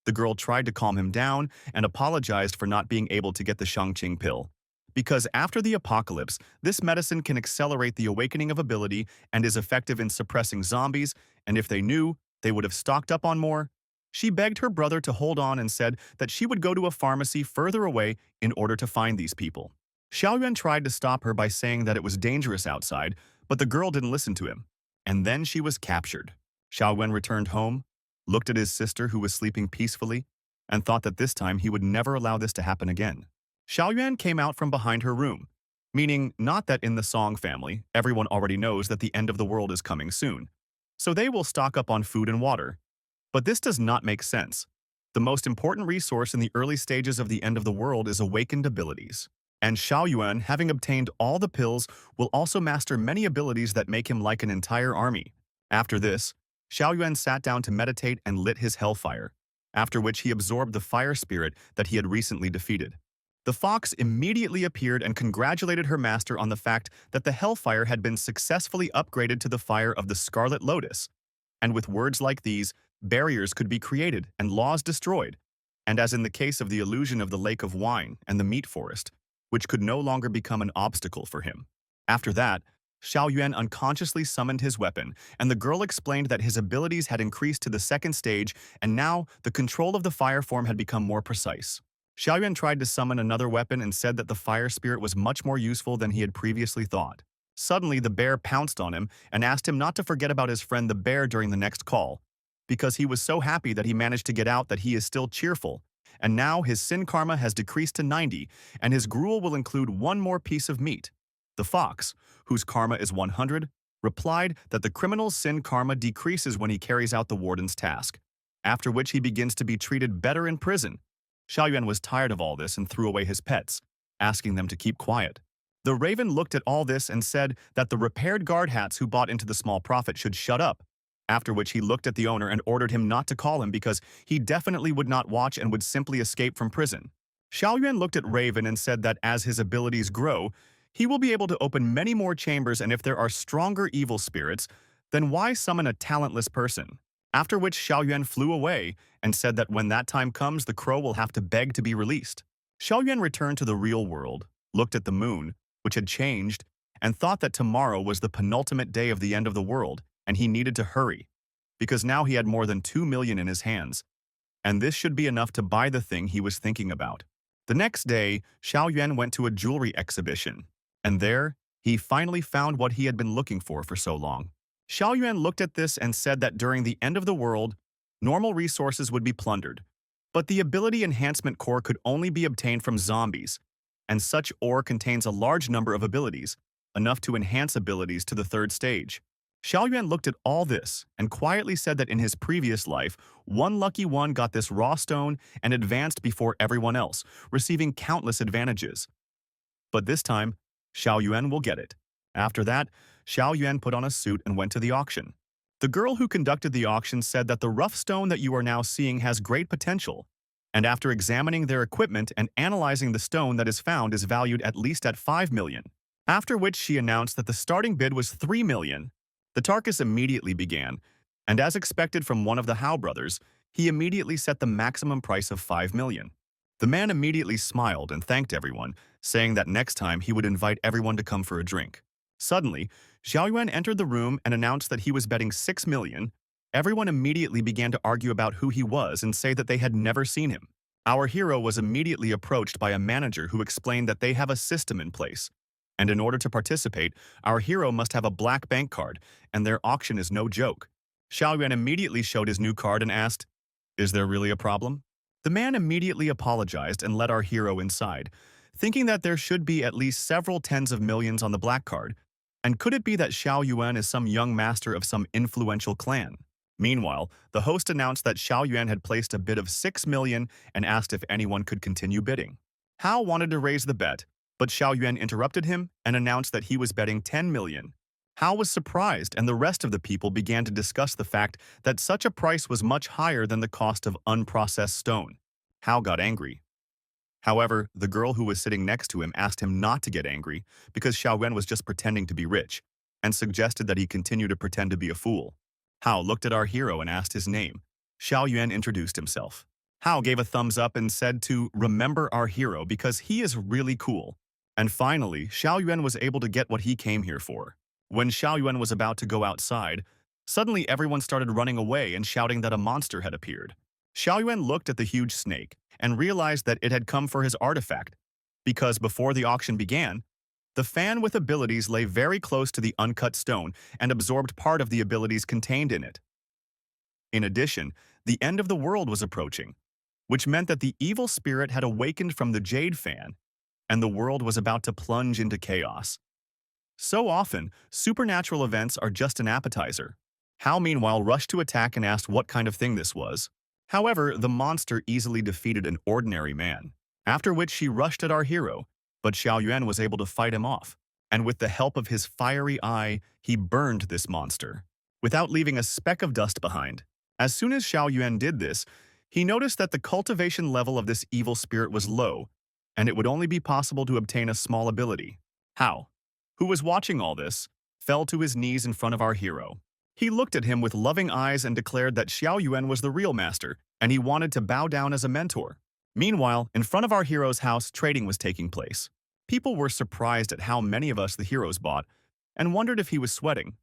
A: The girl tried to calm him down and apologized for not being able to get the Shangqing pill. Because after the apocalypse, this medicine can accelerate the awakening of ability and is effective in suppressing zombies, and if they knew, they would have stocked up on more. She begged her brother to hold on and said that she would go to a pharmacy further away in order to find these people. Xiao Yuan tried to stop her by saying that it was dangerous outside, but the girl didn't listen to him. And then she was captured. Xiao Yuan returned home, looked at his sister who was sleeping peacefully, and thought that this time he would never allow this to happen again. Xiao Yuan came out from behind her room, meaning not that in the Song family, everyone already knows that the end of the world is coming soon, so they will stock up on food and water. But this does not make sense. The most important resource in the early stages of the end of the world is awakened abilities. And Xiao Yuan, having obtained all the pills, will also master many abilities that make him like an entire army. After this, Xiao Yuan sat down to meditate and lit his hellfire, after which he absorbed the fire spirit that he had recently defeated. The fox immediately appeared and congratulated her master on the fact that the hellfire had been successfully upgraded to the fire of the Scarlet Lotus. And with words like these, barriers could be created and laws destroyed, and as in the case of the illusion of the lake of wine and the meat forest, which could no longer become an obstacle for him. After that, Xiao Yuan unconsciously summoned his weapon, and the girl explained that his abilities had increased to the second stage, and now the control of the fire form had become more precise. Xiao Yuan tried to summon another weapon and said that the fire spirit was much more useful than he had previously thought. Suddenly, the bear pounced on him and asked him not to forget about his friend the bear during the next call, because he was so happy that he managed to get out that he is still cheerful, and now his sin karma has decreased to 90, and his gruel will include one more piece of meat. The fox, whose karma is 100, replied that the criminal's sin karma decreases when he carries out the warden's task, after which he begins to be treated better in prison. Xiao Yuan was tired of all this and threw away his pets, asking them to keep quiet. The raven looked at all this and said that the repaired guard hats who bought into the small profit should shut up, after which he looked at the owner and ordered him not to call him because he definitely would not watch and would simply escape from prison. Xiao Yuan looked at Raven and said that as his abilities grow, he will be able to open many more chambers, and if there are stronger evil spirits, then why summon a talentless person? After which Xiao Yuan flew away and said that when that time comes, the crow will have to beg to be released. Xiao Yuan returned to the real world, looked at the moon, which had changed, and thought that tomorrow was the penultimate day of the end of the world, and he needed to hurry, because now he had more than 2 million in his hands, and this should be enough to buy the thing he was thinking about. The next day, Xiao Yuan went to a jewelry exhibition, and there, he finally found what he had been looking for so long. Xiao Yuan looked at this and said that during the end of the world, normal resources would be plundered. But the ability enhancement core could only be obtained from zombies, and such ore contains a large number of abilities, enough to enhance abilities to the third stage. Xiaoyuan looked at all this and quietly said that in his previous life, one lucky one got this raw stone and advanced before everyone else, receiving countless advantages. But this time, Xiaoyuan will get it. After that, Xiaoyuan put on a suit and went to the auction. The girl who conducted the auction said that the rough stone that you are now seeing has great potential, and after examining their equipment and analyzing the stone that is found is valued at least at 5 million. After which she announced that the starting bid was 3 million. The Tarkus immediately began, and as expected from one of the Hao brothers, he immediately set the maximum price of 5 million. The man immediately smiled and thanked everyone, saying that next time he would invite everyone to come for a drink. Suddenly, Xiaoyuan entered the room and announced that he was betting 6 million. Everyone immediately began to argue about who he was and say that they had never seen him. Our hero was immediately approached by a manager who explained that they have a system in place, and in order to participate, our hero must have a black bank card, and their auction is no joke. Xiaoyuan immediately showed his new card and asked, "Is there really a problem?" The man immediately apologized and let our hero inside, thinking that there should be at least several tens of millions on the black card, and could it be that Xiaoyuan is some young master of some influential clan? Meanwhile, the host announced that Xiaoyuan had placed a bid of 6 million and asked if anyone could continue bidding. Hao wanted to raise the bet, but Xiaoyuan interrupted him and announced that he was betting 10 million. Hao was surprised, and the rest of the people began to discuss the fact that such a price was much higher than the cost of unprocessed stone. Hao got angry. However, the girl who was sitting next to him asked him not to get angry because Xiaoyuan was just pretending to be rich, and suggested that he continue to pretend to be a fool. Hao looked at our hero and asked his name. Xiaoyuan introduced himself. Hao gave a thumbs up and said to remember our hero because he is really cool. And finally, Xiaoyuan was able to get what he came here for. When Xiaoyuan was about to go outside, suddenly everyone started running away and shouting that a monster had appeared. Xiaoyuan looked at the huge snake and realized that it had come for his artifact, because before the auction began, the fan with abilities lay very close to the uncut stone and absorbed part of the abilities contained in it. In addition, the end of the world was approaching, which meant that the evil spirit had awakened from the jade fan, and the world was about to plunge into chaos. So often, supernatural events are just an appetizer. Hao meanwhile rushed to attack and asked what kind of thing this was. However, the monster easily defeated an ordinary man, after which she rushed at our hero, but Xiaoyuan was able to fight him off, and with the help of his fiery eye, he burned this monster, without leaving a speck of dust behind. As soon as Xiaoyuan did this, he noticed that the cultivation level of this evil spirit was low, and it would only be possible to obtain a small ability. Hao, who was watching all this, fell to his knees in front of our hero. He looked at him with loving eyes and declared that Xiaoyuan was the real master, and he wanted to bow down as a mentor. Meanwhile, in front of our hero's house, trading was taking place. People were surprised at how many of us the heroes bought, and wondered if he was sweating.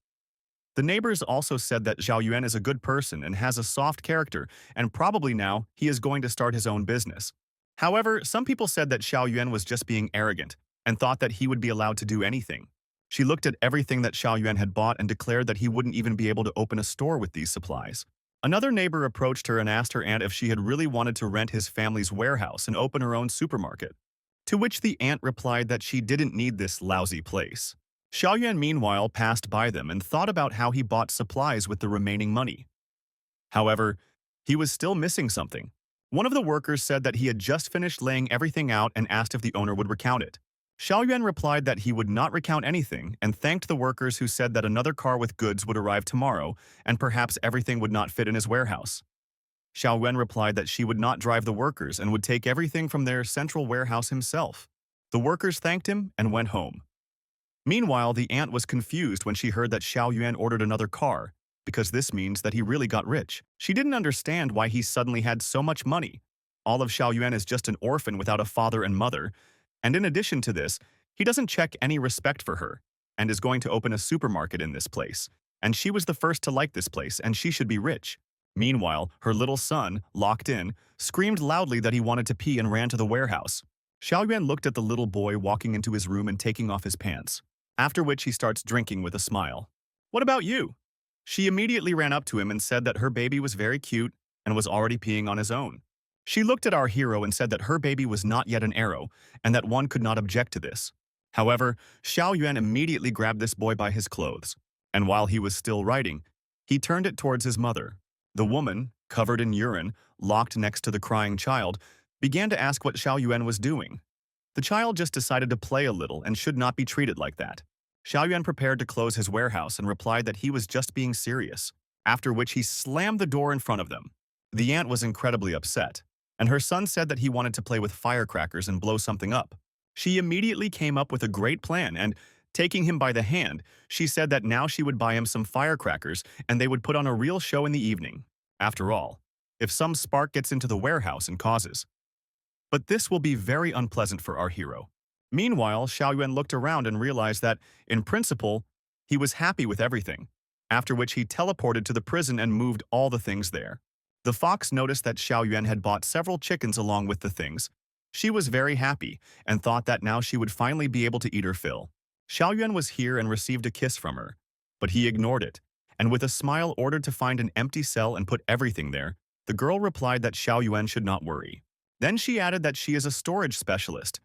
A: The neighbors also said that Xiaoyuan is a good person and has a soft character, and probably now he is going to start his own business. However, some people said that Xiaoyuan was just being arrogant, and thought that he would be allowed to do anything. She looked at everything that Xiaoyuan had bought and declared that he wouldn't even be able to open a store with these supplies. Another neighbor approached her and asked her aunt if she had really wanted to rent his family's warehouse and open her own supermarket, to which the aunt replied that she didn't need this lousy place. Xiaoyuan meanwhile passed by them and thought about how he bought supplies with the remaining money. However, he was still missing something. One of the workers said that he had just finished laying everything out and asked if the owner would recount it. Xiaoyuan replied that he would not recount anything and thanked the workers who said that another car with goods would arrive tomorrow and perhaps everything would not fit in his warehouse. Xiaoyuan replied that she would not drive the workers and would take everything from their central warehouse himself. The workers thanked him and went home. Meanwhile, the aunt was confused when she heard that Xiaoyuan ordered another car, because this means that he really got rich. She didn't understand why he suddenly had so much money. All of Xiaoyuan is just an orphan without a father and mother, and in addition to this, he doesn't check any respect for her, and is going to open a supermarket in this place, and she was the first to like this place, and she should be rich. Meanwhile, her little son, locked in, screamed loudly that he wanted to pee and ran to the warehouse. Xiaoyuan looked at the little boy walking into his room and taking off his pants, after which he starts drinking with a smile. "What about you?" She immediately ran up to him and said that her baby was very cute and was already peeing on his own. She looked at our hero and said that her baby was not yet an arrow and that one could not object to this. However, Xiao Yuan immediately grabbed this boy by his clothes, and while he was still writing, he turned it towards his mother. The woman, covered in urine, locked next to the crying child, began to ask what Xiao Yuan was doing. The child just decided to play a little and should not be treated like that. Xiao Yuan prepared to close his warehouse and replied that he was just being serious, after which he slammed the door in front of them. The aunt was incredibly upset, and her son said that he wanted to play with firecrackers and blow something up. She immediately came up with a great plan and, taking him by the hand, she said that now she would buy him some firecrackers and they would put on a real show in the evening. After all, if some spark gets into the warehouse and causes. But this will be very unpleasant for our hero. Meanwhile, Xiao Yuan looked around and realized that, in principle, he was happy with everything, after which he teleported to the prison and moved all the things there. The fox noticed that Xiao Yuan had bought several chickens along with the things. She was very happy and thought that now she would finally be able to eat her fill. Xiao Yuan was here and received a kiss from her, but he ignored it, and with a smile ordered to find an empty cell and put everything there. The girl replied that Xiao Yuan should not worry. Then she added that she is a storage specialist,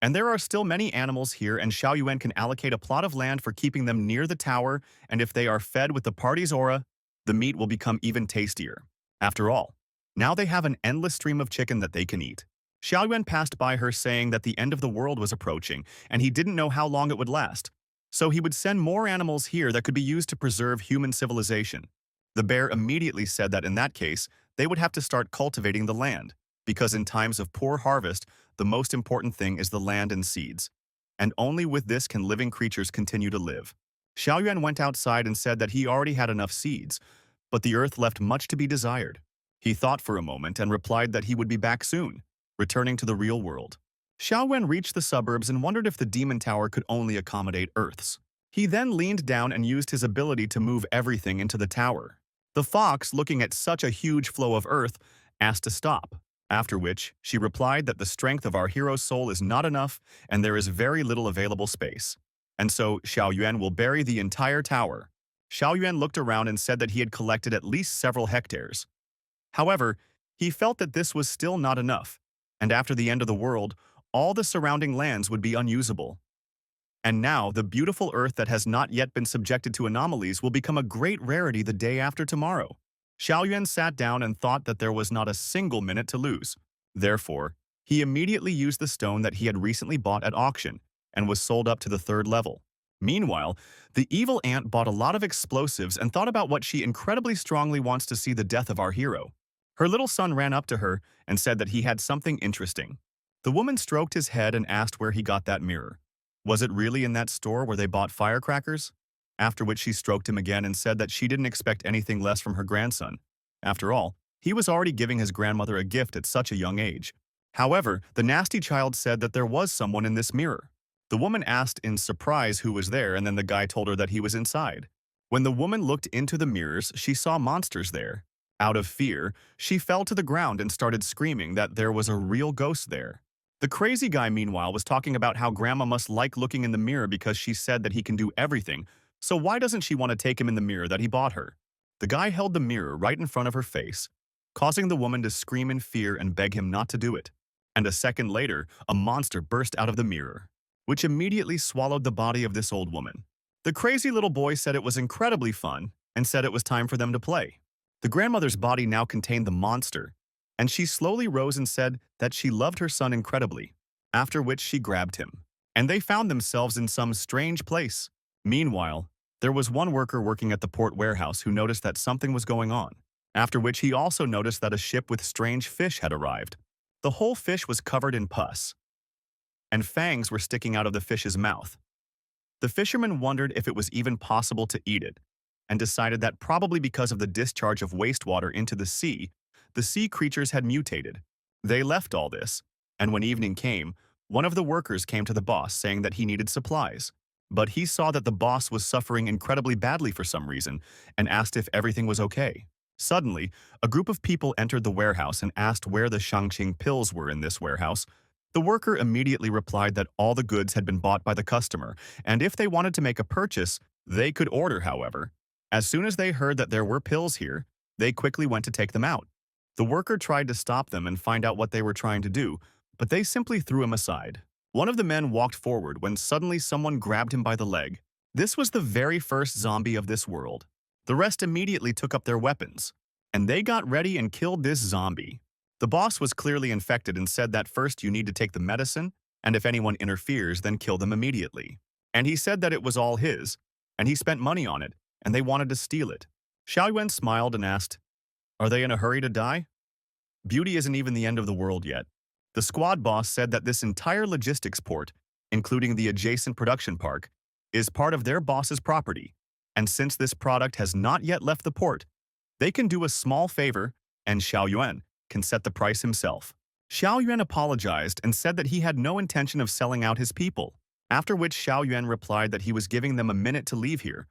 A: and there are still many animals here and Xiao Yuan can allocate a plot of land for keeping them near the tower, and if they are fed with the party's aura, the meat will become even tastier. After all, now they have an endless stream of chicken that they can eat. Xiao Yuan passed by her saying that the end of the world was approaching, and he didn't know how long it would last. So he would send more animals here that could be used to preserve human civilization. The bear immediately said that in that case, they would have to start cultivating the land, because in times of poor harvest, the most important thing is the land and seeds. And only with this can living creatures continue to live. Xiao Yuan went outside and said that he already had enough seeds, but the earth left much to be desired. He thought for a moment and replied that he would be back soon, returning to the real world. Xiao Yuan reached the suburbs and wondered if the demon tower could only accommodate Earths. He then leaned down and used his ability to move everything into the tower. The fox, looking at such a huge flow of Earth, asked to stop, after which she replied that the strength of our hero's soul is not enough and there is very little available space. And so Xiao Yuan will bury the entire tower. Xiao Yuan looked around and said that he had collected at least several hectares. However, he felt that this was still not enough, and after the end of the world, all the surrounding lands would be unusable. And now, the beautiful earth that has not yet been subjected to anomalies will become a great rarity the day after tomorrow. Xiao Yuan sat down and thought that there was not a single minute to lose. Therefore, he immediately used the stone that he had recently bought at auction and was sold up to the 3rd level. Meanwhile, the evil ant bought a lot of explosives and thought about what she incredibly strongly wants to see the death of our hero. Her little son ran up to her and said that he had something interesting. The woman stroked his head and asked where he got that mirror. Was it really in that store where they bought firecrackers? After which she stroked him again and said that she didn't expect anything less from her grandson. After all, he was already giving his grandmother a gift at such a young age. However, the nasty child said that there was someone in this mirror. The woman asked in surprise who was there, and then the guy told her that he was inside. When the woman looked into the mirrors, she saw monsters there. Out of fear, she fell to the ground and started screaming that there was a real ghost there. The crazy guy, meanwhile, was talking about how grandma must like looking in the mirror because she said that he can do everything, so why doesn't she want to take him in the mirror that he bought her? The guy held the mirror right in front of her face, causing the woman to scream in fear and beg him not to do it. And a second later, a monster burst out of the mirror, which immediately swallowed the body of this old woman. The crazy little boy said it was incredibly fun and said it was time for them to play. The grandmother's body now contained the monster, and she slowly rose and said that she loved her son incredibly, after which she grabbed him. And they found themselves in some strange place. Meanwhile, there was one worker working at the port warehouse who noticed that something was going on, after which he also noticed that a ship with strange fish had arrived. The whole fish was covered in pus, and fangs were sticking out of the fish's mouth. The fisherman wondered if it was even possible to eat it, and decided that probably because of the discharge of wastewater into the sea creatures had mutated. They left all this, and when evening came, one of the workers came to the boss saying that he needed supplies. But he saw that the boss was suffering incredibly badly for some reason, and asked if everything was okay. Suddenly, a group of people entered the warehouse and asked where the Shangqing pills were in this warehouse. The worker immediately replied that all the goods had been bought by the customer, and if they wanted to make a purchase, they could order, however. As soon as they heard that there were pills here, they quickly went to take them out. The worker tried to stop them and find out what they were trying to do, but they simply threw him aside. One of the men walked forward when suddenly someone grabbed him by the leg. This was the very first zombie of this world. The rest immediately took up their weapons, and they got ready and killed this zombie. The boss was clearly infected and said that first you need to take the medicine, and if anyone interferes, then kill them immediately. And he said that it was all his, and he spent money on it, and they wanted to steal it. Xiao Yuan smiled and asked, "Are they in a hurry to die?" Beauty isn't even the end of the world yet. The squad boss said that this entire logistics port, including the adjacent production park, is part of their boss's property, and since this product has not yet left the port, they can do a small favor, and Xiao Yuan can set the price himself. Xiao Yuan apologized and said that he had no intention of selling out his people, after which Xiao Yuan replied that he was giving them a minute to leave here.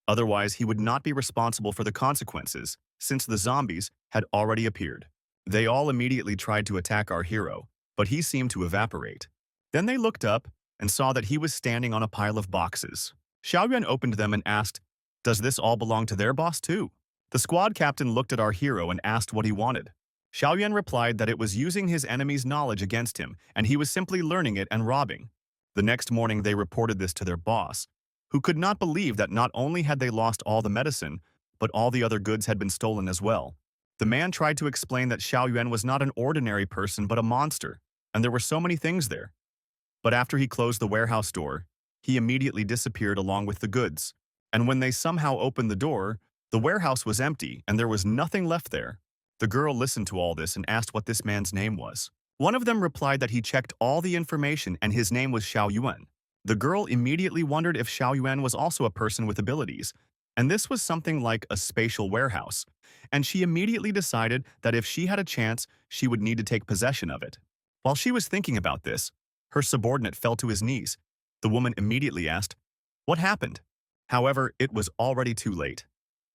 A: Otherwise, he would not be responsible for the consequences, since the zombies had already appeared. They all immediately tried to attack our hero, but he seemed to evaporate. Then they looked up and saw that he was standing on a pile of boxes. Xiao Yuan opened them and asked, "Does this all belong to their boss too?" The squad captain looked at our hero and asked what he wanted. Xiao Yuan replied that it was using his enemy's knowledge against him, and he was simply learning it and robbing. The next morning they reported this to their boss, who could not believe that not only had they lost all the medicine, but all the other goods had been stolen as well. The man tried to explain that Xiao Yuan was not an ordinary person but a monster, and there were so many things there. But after he closed the warehouse door, he immediately disappeared along with the goods. And when they somehow opened the door, the warehouse was empty and there was nothing left there. The girl listened to all this and asked what this man's name was. One of them replied that he checked all the information and his name was Xiao Yuan. The girl immediately wondered if Xiao Yuan was also a person with abilities, and this was something like a spatial warehouse, and she immediately decided that if she had a chance, she would need to take possession of it. While she was thinking about this, her subordinate fell to his knees. The woman immediately asked, "What happened?" However, it was already too late.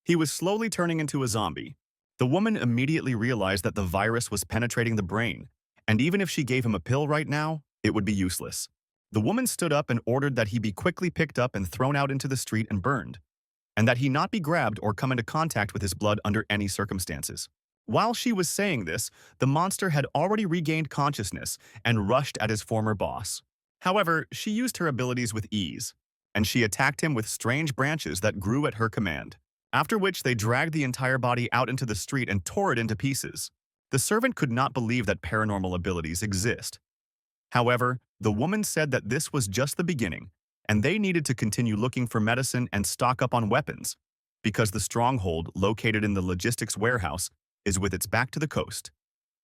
A: He was slowly turning into a zombie. The woman immediately realized that the virus was penetrating the brain, and even if she gave him a pill right now, it would be useless. The woman stood up and ordered that he be quickly picked up and thrown out into the street and burned, and that he not be grabbed or come into contact with his blood under any circumstances. While she was saying this, the monster had already regained consciousness and rushed at his former boss. However, she used her abilities with ease, and she attacked him with strange branches that grew at her command, after which they dragged the entire body out into the street and tore it into pieces. The servant could not believe that paranormal abilities exist. However, the woman said that this was just the beginning, and they needed to continue looking for medicine and stock up on weapons, because the stronghold located in the logistics warehouse is with its back to the coast.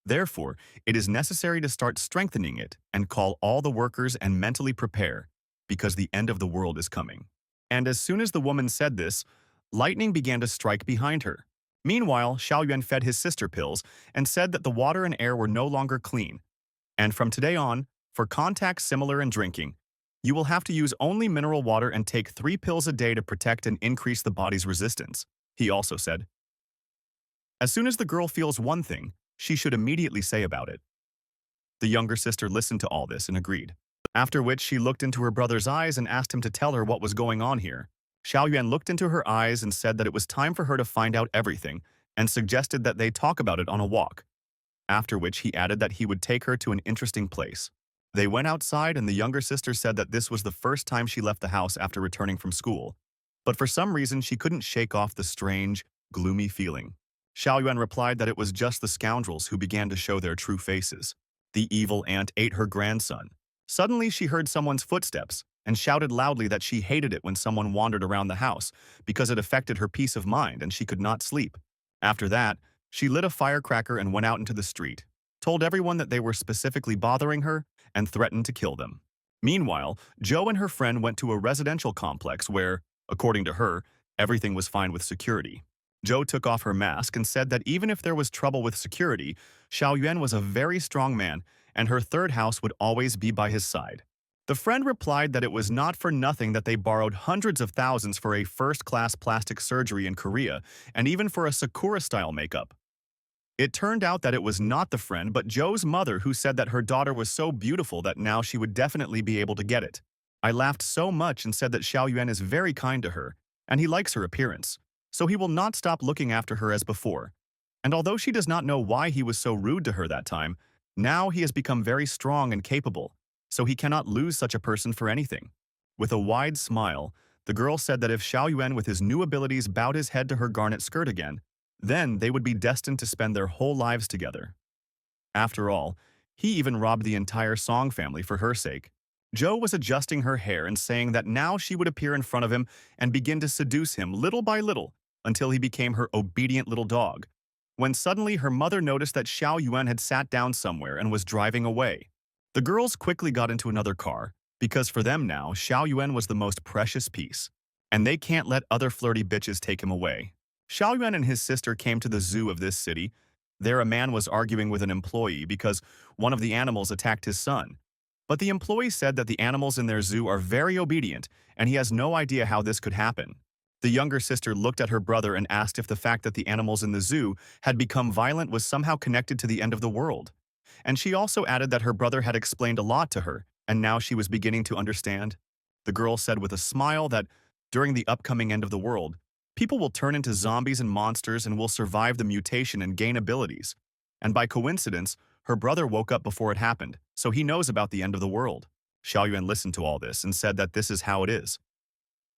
A: Therefore, it is necessary to start strengthening it and call all the workers and mentally prepare, because the end of the world is coming. And as soon as the woman said this, lightning began to strike behind her. Meanwhile, Xiao Yuan fed his sister pills and said that the water and air were no longer clean. And from today on, for contact similar in drinking, you will have to use only mineral water and take 3 pills a day to protect and increase the body's resistance, he also said. As soon as the girl feels one thing, she should immediately say about it. The younger sister listened to all this and agreed, after which she looked into her brother's eyes and asked him to tell her what was going on here. Xiao Yuan looked into her eyes and said that it was time for her to find out everything and suggested that they talk about it on a walk, after which he added that he would take her to an interesting place. They went outside and the younger sister said that this was the first time she left the house after returning from school, but for some reason she couldn't shake off the strange, gloomy feeling. Xiao Yuan replied that it was just the scoundrels who began to show their true faces. The evil aunt ate her grandson. Suddenly she heard someone's footsteps and shouted loudly that she hated it when someone wandered around the house because it affected her peace of mind and she could not sleep. After that, she lit a firecracker and went out into the street, told everyone that they were specifically bothering her, and threatened to kill them. Meanwhile, Jo and her friend went to a residential complex where, according to her, everything was fine with security. Jo took off her mask and said that even if there was trouble with security, Xiao Yuan was a very strong man and her third house would always be by his side. The friend replied that it was not for nothing that they borrowed hundreds of thousands for a first-class plastic surgery in Korea and even for a Sakura-style makeup. It turned out that it was not the friend but Jo's mother who said that her daughter was so beautiful that now she would definitely be able to get it. I laughed so much and said that Xiao Yuan is very kind to her, and he likes her appearance, so he will not stop looking after her as before. And although she does not know why he was so rude to her that time, now he has become very strong and capable, so he cannot lose such a person for anything. With a wide smile, the girl said that if Xiao Yuan with his new abilities bowed his head to her garnet skirt again, then they would be destined to spend their whole lives together. After all, he even robbed the entire Song family for her sake. Zhou was adjusting her hair and saying that now she would appear in front of him and begin to seduce him little by little until he became her obedient little dog, when suddenly her mother noticed that Xiao Yuan had sat down somewhere and was driving away. The girls quickly got into another car, because for them now, Xiao Yuan was the most precious piece, and they can't let other flirty bitches take him away. Xiao Yuan and his sister came to the zoo of this city. There a man was arguing with an employee because one of the animals attacked his son. But the employee said that the animals in their zoo are very obedient, and he has no idea how this could happen. The younger sister looked at her brother and asked if the fact that the animals in the zoo had become violent was somehow connected to the end of the world. And she also added that her brother had explained a lot to her, and now she was beginning to understand. The girl said with a smile that during the upcoming end of the world, people will turn into zombies and monsters and will survive the mutation and gain abilities. And by coincidence, her brother woke up before it happened, so he knows about the end of the world. Xiao Yuan listened to all this and said that this is how it is.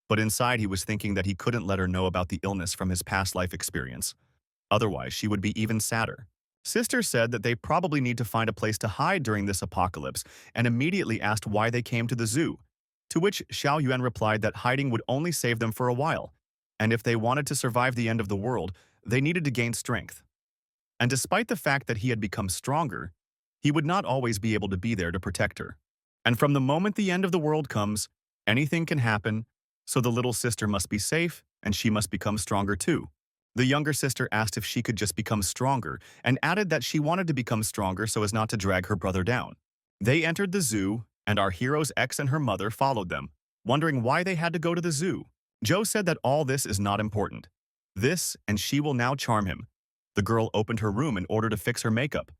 A: But inside he was thinking that he couldn't let her know about the illness from his past life experience. Otherwise, she would be even sadder. Sister said that they probably need to find a place to hide during this apocalypse and immediately asked why they came to the zoo, to which Xiao Yuan replied that hiding would only save them for a while, and if they wanted to survive the end of the world, they needed to gain strength. And despite the fact that he had become stronger, he would not always be able to be there to protect her. And from the moment the end of the world comes, anything can happen, so the little sister must be safe and she must become stronger too. The younger sister asked if she could just become stronger and added that she wanted to become stronger so as not to drag her brother down. They entered the zoo, and our hero's ex and her mother followed them, wondering why they had to go to the zoo. Zhou said that all this is not important. This, and she will now charm him. The girl opened her room in order to fix her makeup.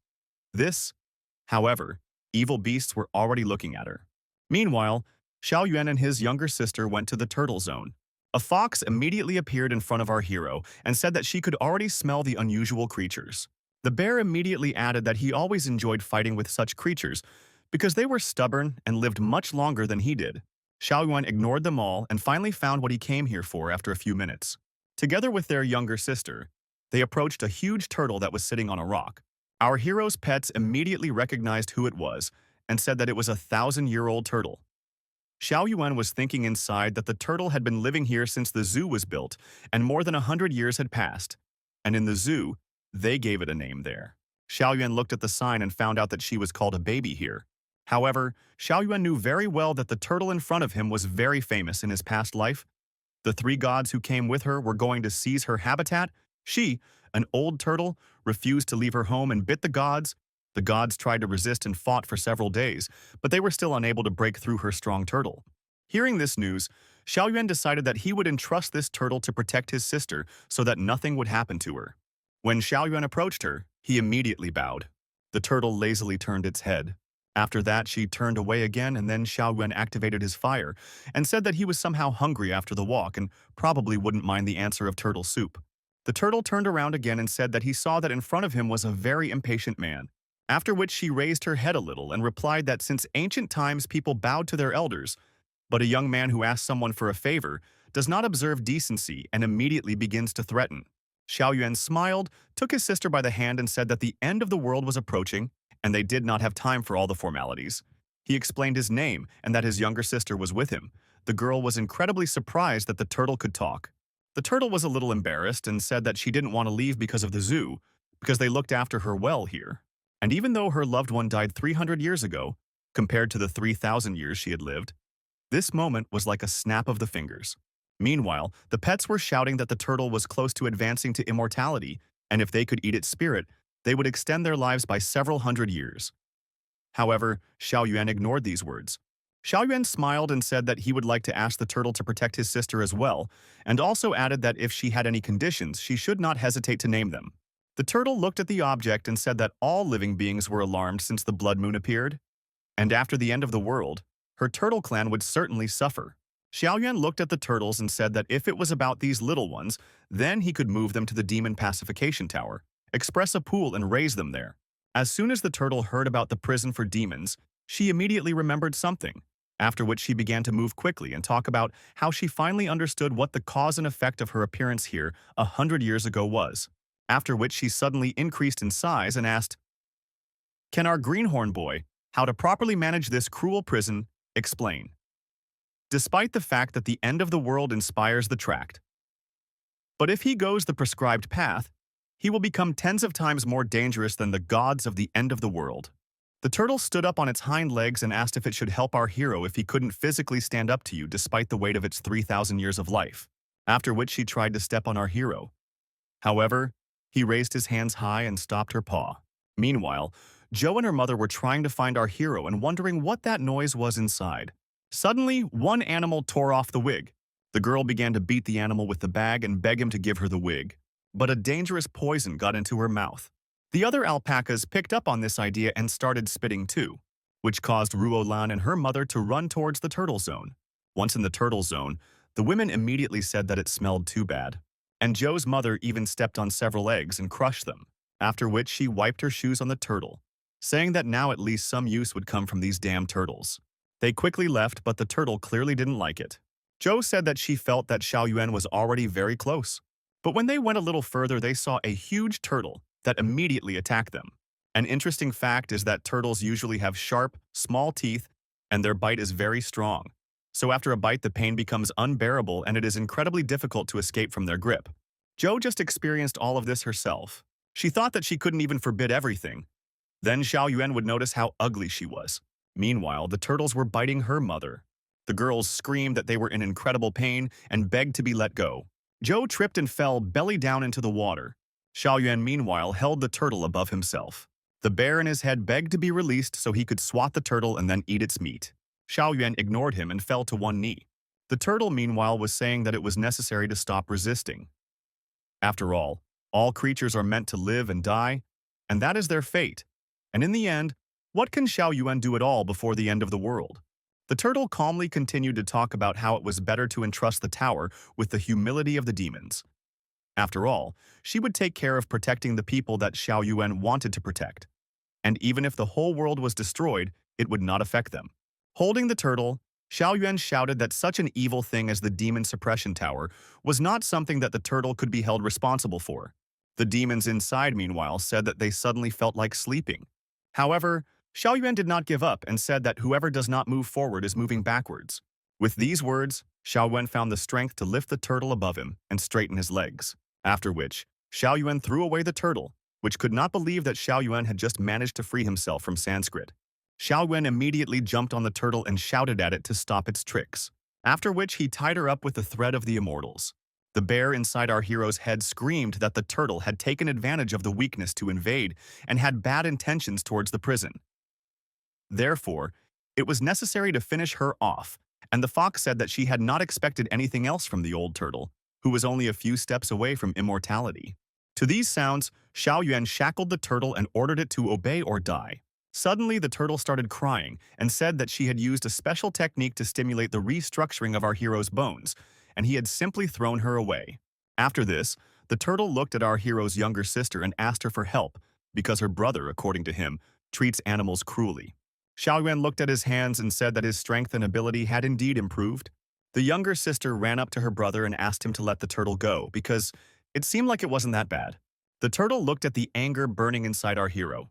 A: However, evil beasts were already looking at her. Meanwhile, Xiao Yuan and his younger sister went to the turtle zone. A fox immediately appeared in front of our hero and said that she could already smell the unusual creatures. The bear immediately added that he always enjoyed fighting with such creatures because they were stubborn and lived much longer than he did. Xiao Yuan ignored them all and finally found what he came here for after a few minutes. Together with their younger sister, they approached a huge turtle that was sitting on a rock. Our hero's pets immediately recognized who it was and said that it was a 1,000-year-old turtle. Xiao Yuan was thinking inside that the turtle had been living here since the zoo was built, and more than 100 years had passed. And in the zoo, they gave it a name there. Xiao Yuan looked at the sign and found out that she was called a baby here. However, Xiao Yuan knew very well that the turtle in front of him was very famous in his past life. The three gods who came with her were going to seize her habitat. She, an old turtle, refused to leave her home and bit the gods. The gods tried to resist and fought for several days, but they were still unable to break through her strong turtle. Hearing this news, Xiao Yuan decided that he would entrust this turtle to protect his sister so that nothing would happen to her. When Xiao Yuan approached her, he immediately bowed. The turtle lazily turned its head. After that, she turned away again, and then Xiao Yuan activated his fire and said that he was somehow hungry after the walk and probably wouldn't mind the answer of turtle soup. The turtle turned around again and said that he saw that in front of him was a very impatient man. After which she raised her head a little and replied that since ancient times people bowed to their elders, but a young man who asks someone for a favor does not observe decency and immediately begins to threaten. Xiao Yuan smiled, took his sister by the hand and said that the end of the world was approaching, and they did not have time for all the formalities. He explained his name and that his younger sister was with him. The girl was incredibly surprised that the turtle could talk. The turtle was a little embarrassed and said that she didn't want to leave because of the zoo, because they looked after her well here. And even though her loved one died 300 years ago, compared to the 3,000 years she had lived, this moment was like a snap of the fingers. Meanwhile, the pets were shouting that the turtle was close to advancing to immortality, and if they could eat its spirit, they would extend their lives by several hundred years. However, Xiao Yuan ignored these words. Xiao Yuan smiled and said that he would like to ask the turtle to protect his sister as well, and also added that if she had any conditions, she should not hesitate to name them. The turtle looked at the object and said that all living beings were alarmed since the blood moon appeared, and after the end of the world, her turtle clan would certainly suffer. Xiao Yuan looked at the turtles and said that if it was about these little ones, then he could move them to the demon pacification tower, express a pool and raise them there. As soon as the turtle heard about the prison for demons, she immediately remembered something, after which she began to move quickly and talk about how she finally understood what the cause and effect of her appearance here 100 years ago was, after which she suddenly increased in size and asked, "Can our greenhorn boy, how to properly manage this cruel prison, explain?" Despite the fact that the end of the world inspires the tract. But if he goes the prescribed path, he will become tens of times more dangerous than the gods of the end of the world. The turtle stood up on its hind legs and asked if it should help our hero if he couldn't physically stand up to you despite the weight of its 3,000 years of life, after which she tried to step on our hero. However, he raised his hands high and stopped her paw. Meanwhile, Joe and her mother were trying to find our hero and wondering what that noise was inside. Suddenly, one animal tore off the wig. The girl began to beat the animal with the bag and beg him to give her the wig. But a dangerous poison got into her mouth. The other alpacas picked up on this idea and started spitting too, which caused Ruolan and her mother to run towards the turtle zone. Once in the turtle zone, the women immediately said that it smelled too bad. And Joe's mother even stepped on several eggs and crushed them, after which she wiped her shoes on the turtle, saying that now at least some use would come from these damn turtles. They quickly left, but the turtle clearly didn't like it. Joe said that she felt that Xiao Yuan was already very close. But when they went a little further, they saw a huge turtle that immediately attacked them. An interesting fact is that turtles usually have sharp, small teeth, and their bite is very strong. So after a bite, the pain becomes unbearable and it is incredibly difficult to escape from their grip. Joe just experienced all of this herself. She thought that she couldn't even forbid everything. Then Xiao Yuan would notice how ugly she was. Meanwhile, the turtles were biting her mother. The girls screamed that they were in incredible pain and begged to be let go. Joe tripped and fell belly down into the water. Xiao Yuan, meanwhile, held the turtle above himself. The bear in his head begged to be released so he could swat the turtle and then eat its meat. Xiao Yuan ignored him and fell to one knee. The turtle, meanwhile, was saying that it was necessary to stop resisting. After all creatures are meant to live and die, and that is their fate. And in the end, what can Xiao Yuan do at all before the end of the world? The turtle calmly continued to talk about how it was better to entrust the tower with the humility of the demons. After all, she would take care of protecting the people that Xiao Yuan wanted to protect. And even if the whole world was destroyed, it would not affect them. Holding the turtle, Xiao Yuan shouted that such an evil thing as the demon suppression tower was not something that the turtle could be held responsible for. The demons inside, meanwhile, said that they suddenly felt like sleeping. However, Xiao Yuan did not give up and said that whoever does not move forward is moving backwards. With these words, Xiao Yuan found the strength to lift the turtle above him and straighten his legs. After which, Xiao Yuan threw away the turtle, which could not believe that Xiao Yuan had just managed to free himself from Sanskrit. Xiao Yuan immediately jumped on the turtle and shouted at it to stop its tricks, after which he tied her up with the thread of the immortals. The bear inside our hero's head screamed that the turtle had taken advantage of the weakness to invade and had bad intentions towards the prison. Therefore, it was necessary to finish her off, and the fox said that she had not expected anything else from the old turtle, who was only a few steps away from immortality. To these sounds, Xiao Yuan shackled the turtle and ordered it to obey or die. Suddenly, the turtle started crying and said that she had used a special technique to stimulate the restructuring of our hero's bones, and he had simply thrown her away. After this, the turtle looked at our hero's younger sister and asked her for help, because her brother, according to him, treats animals cruelly. Xiao Yuan looked at his hands and said that his strength and ability had indeed improved. The younger sister ran up to her brother and asked him to let the turtle go, because it seemed like it wasn't that bad. The turtle looked at the anger burning inside our hero.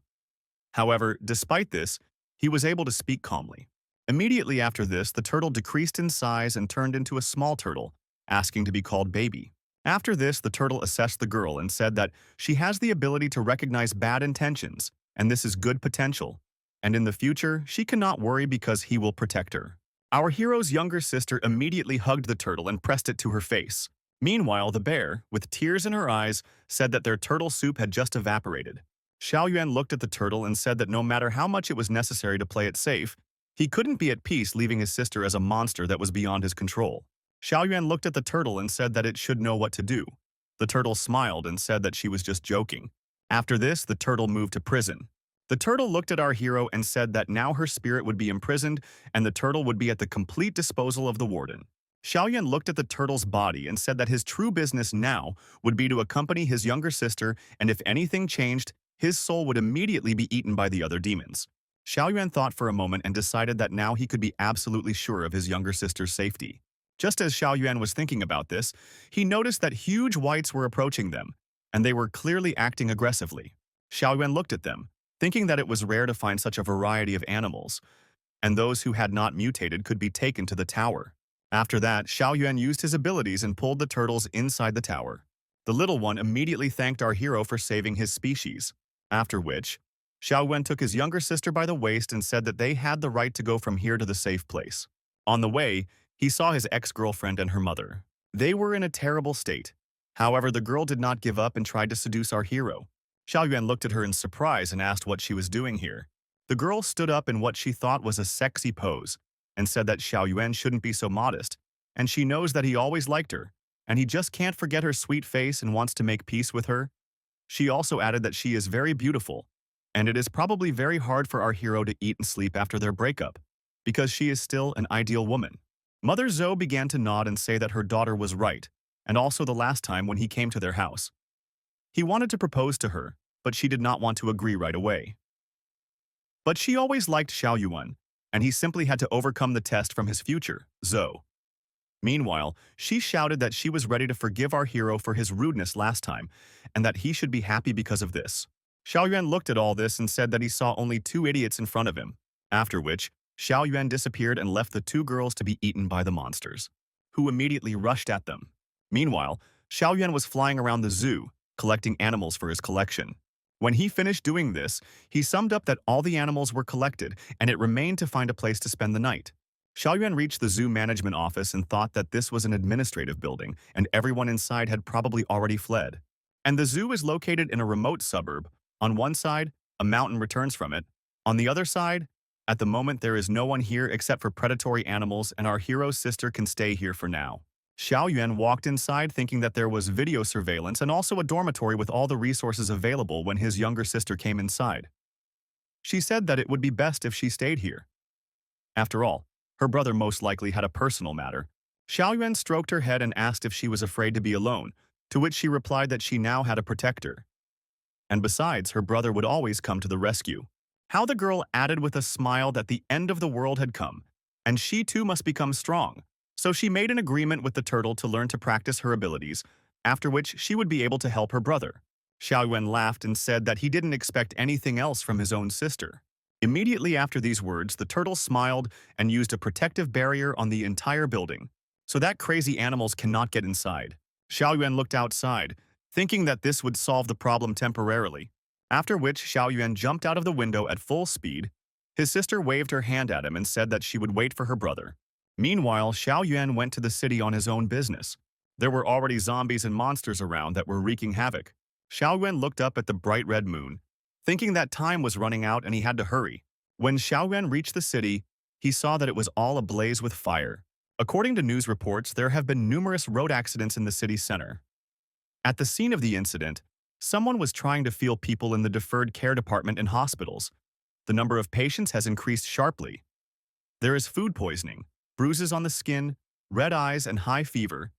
A: However, despite this, he was able to speak calmly. Immediately after this, the turtle decreased in size and turned into a small turtle, asking to be called baby. After this, the turtle assessed the girl and said that she has the ability to recognize bad intentions, and this is good potential. And in the future, she cannot worry because he will protect her. Our hero's younger sister immediately hugged the turtle and pressed it to her face. Meanwhile, the bear, with tears in her eyes, said that their turtle soup had just evaporated. Xiao Yuan looked at the turtle and said that no matter how much it was necessary to play it safe, he couldn't be at peace leaving his sister as a monster that was beyond his control. Xiao Yuan looked at the turtle and said that it should know what to do. The turtle smiled and said that she was just joking. After this, the turtle moved to prison. The turtle looked at our hero and said that now her spirit would be imprisoned and the turtle would be at the complete disposal of the warden. Xiaoyan looked at the turtle's body and said that his true business now would be to accompany his younger sister, and if anything changed, his soul would immediately be eaten by the other demons. Xiaoyan thought for a moment and decided that now he could be absolutely sure of his younger sister's safety. Just as Xiaoyan was thinking about this, he noticed that huge whites were approaching them, and they were clearly acting aggressively. Xiaoyan looked at them, thinking that it was rare to find such a variety of animals, and those who had not mutated could be taken to the tower. After that, Xiaoyan used his abilities and pulled the turtles inside the tower. The little one immediately thanked our hero for saving his species, after which, Xiaoyan took his younger sister by the waist and said that they had the right to go from here to the safe place. On the way, he saw his ex-girlfriend and her mother. They were in a terrible state. However, the girl did not give up and tried to seduce our hero. Xiaoyan looked at her in surprise and asked what she was doing here. The girl stood up in what she thought was a sexy pose and said that Xiaoyan shouldn't be so modest, and she knows that he always liked her, and he just can't forget her sweet face and wants to make peace with her. She also added that she is very beautiful, and it is probably very hard for our hero to eat and sleep after their breakup, because she is still an ideal woman. Mother Zhou began to nod and say that her daughter was right, and also the last time when he came to their house. He wanted to propose to her, but she did not want to agree right away. But she always liked Xiao Yuan, and he simply had to overcome the test from his future, Zhou. Meanwhile, she shouted that she was ready to forgive our hero for his rudeness last time, and that he should be happy because of this. Xiaoyuan looked at all this and said that he saw only two idiots in front of him, after which, Xiaoyuan disappeared and left the two girls to be eaten by the monsters, who immediately rushed at them. Meanwhile, Xiaoyuan was flying around the zoo, collecting animals for his collection. When he finished doing this, he summed up that all the animals were collected and it remained to find a place to spend the night. Xiaoyuan reached the zoo management office and thought that this was an administrative building and everyone inside had probably already fled. And the zoo is located in a remote suburb. On one side, a mountain returns from it. On the other side, at the moment there is no one here except for predatory animals and our hero's sister can stay here for now. Xiaoyuan walked inside thinking that there was video surveillance and also a dormitory with all the resources available when his younger sister came inside. She said that it would be best if she stayed here. After all, her brother most likely had a personal matter. Xiaoyuan stroked her head and asked if she was afraid to be alone, to which she replied that she now had a protector. And besides, her brother would always come to the rescue. How the girl added with a smile that the end of the world had come, and she too must become strong. So she made an agreement with the turtle to learn to practice her abilities, after which she would be able to help her brother. Xiaoyuan laughed and said that he didn't expect anything else from his own sister. Immediately after these words, the turtle smiled and used a protective barrier on the entire building, so that crazy animals cannot get inside. Xiaoyuan looked outside, thinking that this would solve the problem temporarily, after which Xiaoyuan jumped out of the window at full speed. His sister waved her hand at him and said that she would wait for her brother. Meanwhile, Xiaoyuan went to the city on his own business. There were already zombies and monsters around that were wreaking havoc. Xiaoyuan looked up at the bright red moon, thinking that time was running out and he had to hurry. When Xiaoyuan reached the city, he saw that it was all ablaze with fire. According to news reports, there have been numerous road accidents in the city center. At the scene of the incident, someone was trying to feel people in the deferred care department in hospitals. The number of patients has increased sharply. There is food poisoning, bruises on the skin, red eyes, and high fever.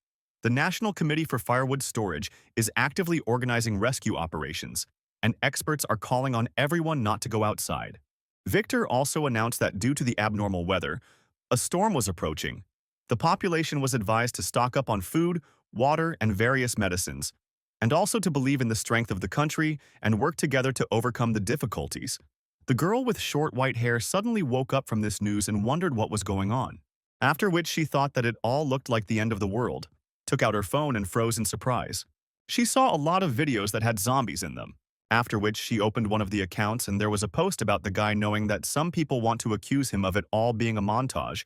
A: The National Committee for Firewood Storage is actively organizing rescue operations, and experts are calling on everyone not to go outside. Victor also announced that due to the abnormal weather, a storm was approaching. The population was advised to stock up on food, water, and various medicines, and also to believe in the strength of the country and work together to overcome the difficulties. The girl with short white hair suddenly woke up from this news and wondered what was going on, after which she thought that it all looked like the end of the world, took out her phone and froze in surprise. She saw a lot of videos that had zombies in them, after which she opened one of the accounts and there was a post about the guy knowing that some people want to accuse him of it all being a montage,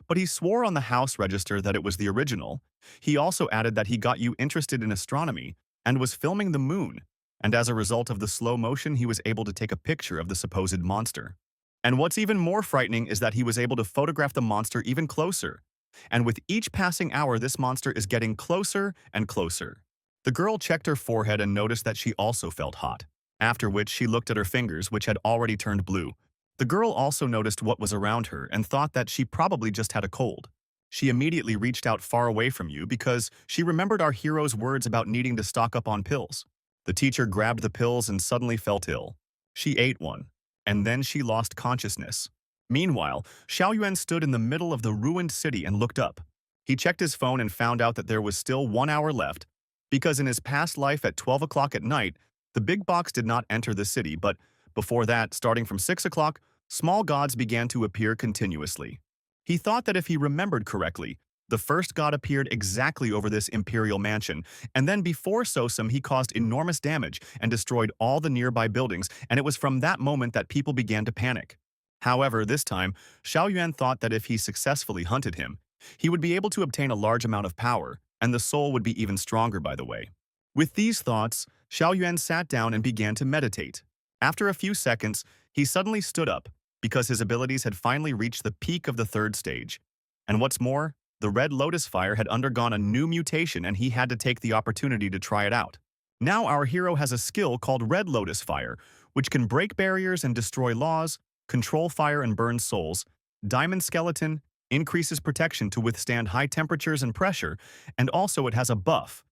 A: but he swore on the house register that it was the original. He also added that he got you interested in astronomy and was filming the moon, and as a result of the slow motion he was able to take a picture of the supposed monster. And what's even more frightening is that he was able to photograph the monster even closer, and with each passing hour this monster is getting closer and closer. The girl checked her forehead and noticed that she also felt hot, after which she looked at her fingers which had already turned blue. The girl also noticed what was around her and thought that she probably just had a cold. She immediately reached out far away from you because she remembered our hero's words about needing to stock up on pills. The teacher grabbed the pills and suddenly felt ill. She ate one, and then she lost consciousness. Meanwhile, Xiaoyuan stood in the middle of the ruined city and looked up. He checked his phone and found out that there was still 1 hour left, because in his past life at 12 o'clock at night, the big box did not enter the city, but before that, starting from 6 o'clock, small gods began to appear continuously. He thought that if he remembered correctly, the first god appeared exactly over this imperial mansion, and then before Sosum he caused enormous damage and destroyed all the nearby buildings, and it was from that moment that people began to panic. However, this time, Xiaoyuan thought that if he successfully hunted him, he would be able to obtain a large amount of power, and the soul would be even stronger by the way. With these thoughts, Xiaoyuan sat down and began to meditate. After a few seconds, he suddenly stood up, because his abilities had finally reached the peak of the third stage. And what's more, the Red Lotus Fire had undergone a new mutation and he had to take the opportunity to try it out. Now our hero has a skill called Red Lotus Fire, which can break barriers and destroy laws, control fire and burn souls. Diamond Skeleton increases protection to withstand high temperatures and pressure, and also it has a buff.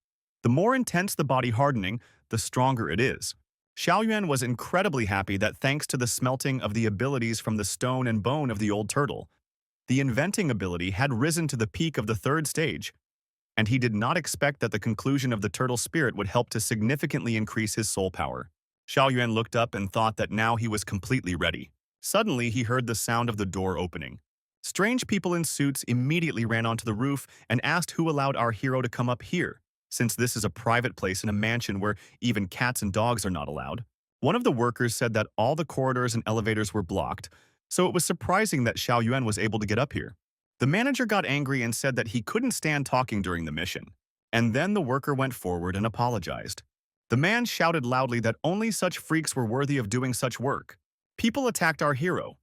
A: The more intense the body hardening, the stronger it is. Xiaoyuan was incredibly happy that thanks to the smelting of the abilities from the stone and bone of the old turtle, the inventing ability had risen to the peak of the third stage, and he did not expect that the conclusion of the turtle spirit would help to significantly increase his soul power. Xiaoyuan looked up and thought that now he was completely ready. Suddenly, he heard the sound of the door opening. Strange people in suits immediately ran onto the roof and asked who allowed our hero to come up here, since this is a private place in a mansion where even cats and dogs are not allowed. One of the workers said that all the corridors and elevators were blocked, so it was surprising that Xiaoyuan was able to get up here. The manager got angry and said that he couldn't stand talking during the mission, and then the worker went forward and apologized. The man shouted loudly that only such freaks were worthy of doing such work. People attacked our hero.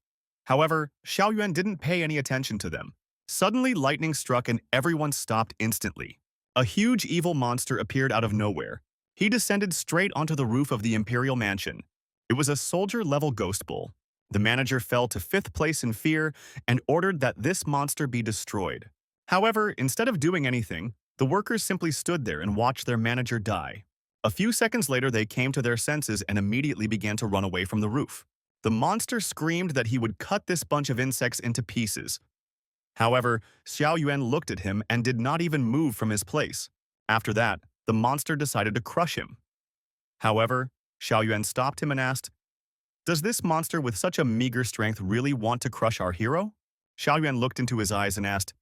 A: However, Xiaoyuan didn't pay any attention to them. Suddenly, lightning struck and everyone stopped instantly. A huge evil monster appeared out of nowhere. He descended straight onto the roof of the Imperial Mansion. It was a soldier-level ghost bull. The manager fell to 5th place in fear and ordered that this monster be destroyed. However, instead of doing anything, the workers simply stood there and watched their manager die. A few seconds later, they came to their senses and immediately began to run away from the roof. The monster screamed that he would cut this bunch of insects into pieces. However, Xiaoyuan looked at him and did not even move from his place. After that, the monster decided to crush him. However, Xiaoyuan stopped him and asked, "Does this monster with such a meager strength really want to crush our hero?" Xiaoyuan looked into his eyes and asked,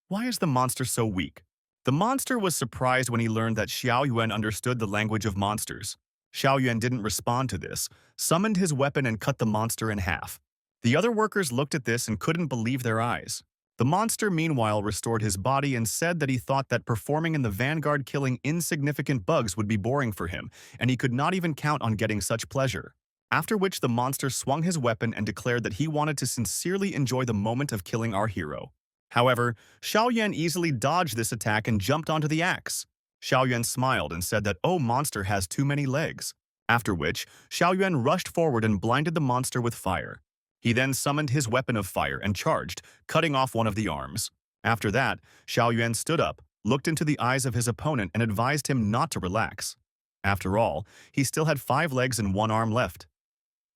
A: "Why is the monster so weak?" The monster was surprised when he learned that Xiaoyuan understood the language of monsters. Xiaoyuan didn't respond to this, summoned his weapon and cut the monster in half. The other workers looked at this and couldn't believe their eyes. The monster meanwhile restored his body and said that he thought that performing in the vanguard killing insignificant bugs would be boring for him, and he could not even count on getting such pleasure. After which the monster swung his weapon and declared that he wanted to sincerely enjoy the moment of killing our hero. However, Xiaoyuan easily dodged this attack and jumped onto the axe. Xiaoyuan smiled and said that, "Oh, monster has too many legs." After which, Xiaoyuan rushed forward and blinded the monster with fire. He then summoned his weapon of fire and charged, cutting off one of the arms. After that, Xiaoyuan stood up, looked into the eyes of his opponent and advised him not to relax. After all, he still had 5 legs and 1 arm left.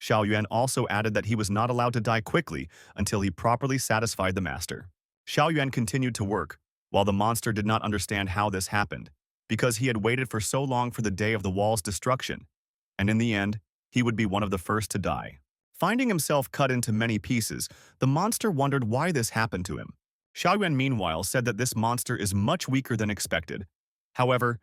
A: Xiaoyuan also added that he was not allowed to die quickly until he properly satisfied the master. Xiaoyuan continued to work, while the monster did not understand how this happened, because he had waited for so long for the day of the wall's destruction, and in the end, he would be one of the first to die. Finding himself cut into many pieces, the monster wondered why this happened to him. Xiaoyuan meanwhile said that this monster is much weaker than expected. However,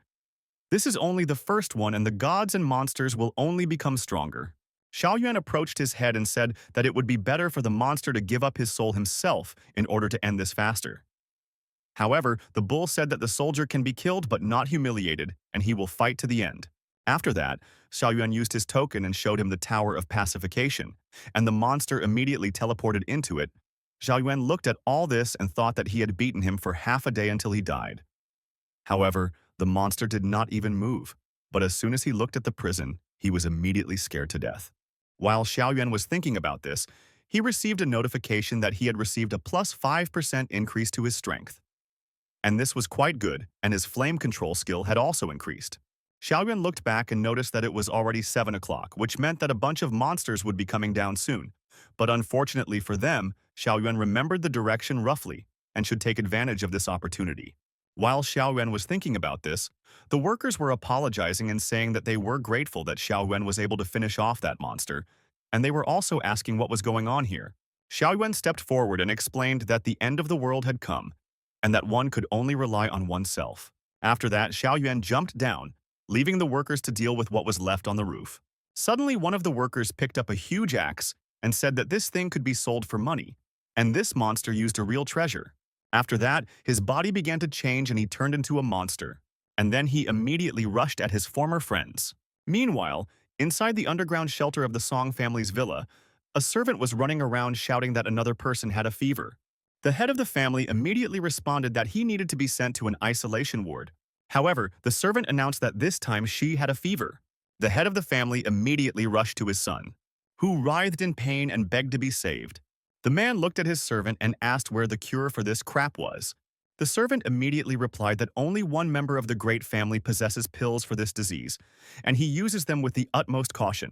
A: this is only the first one and the gods and monsters will only become stronger. Xiaoyuan approached his head and said that it would be better for the monster to give up his soul himself in order to end this faster. However, the bull said that the soldier can be killed but not humiliated, and he will fight to the end. After that, Xiaoyuan used his token and showed him the Tower of Pacification, and the monster immediately teleported into it. Xiaoyuan looked at all this and thought that he had beaten him for half a day until he died. However, the monster did not even move, but as soon as he looked at the prison, he was immediately scared to death. While Xiaoyuan was thinking about this, he received a notification that he had received a plus 5% increase to his strength. And this was quite good, and his flame control skill had also increased. Xiaoyuan looked back and noticed that it was already 7 o'clock, which meant that a bunch of monsters would be coming down soon. But unfortunately for them, Xiaoyuan remembered the direction roughly and should take advantage of this opportunity. While Xiaoyuan was thinking about this, the workers were apologizing and saying that they were grateful that Xiaoyuan was able to finish off that monster, and they were also asking what was going on here. Xiaoyuan stepped forward and explained that the end of the world had come, and that one could only rely on oneself. After that, Xiaoyuan jumped down, leaving the workers to deal with what was left on the roof. Suddenly, one of the workers picked up a huge axe and said that this thing could be sold for money, and this monster used a real treasure. After that, his body began to change and he turned into a monster, and then he immediately rushed at his former friends. Meanwhile, inside the underground shelter of the Song family's villa, a servant was running around shouting that another person had a fever. The head of the family immediately responded that he needed to be sent to an isolation ward. However, the servant announced that this time she had a fever. The head of the family immediately rushed to his son, who writhed in pain and begged to be saved. The man looked at his servant and asked where the cure for this crap was. The servant immediately replied that only one member of the great family possesses pills for this disease, and he uses them with the utmost caution.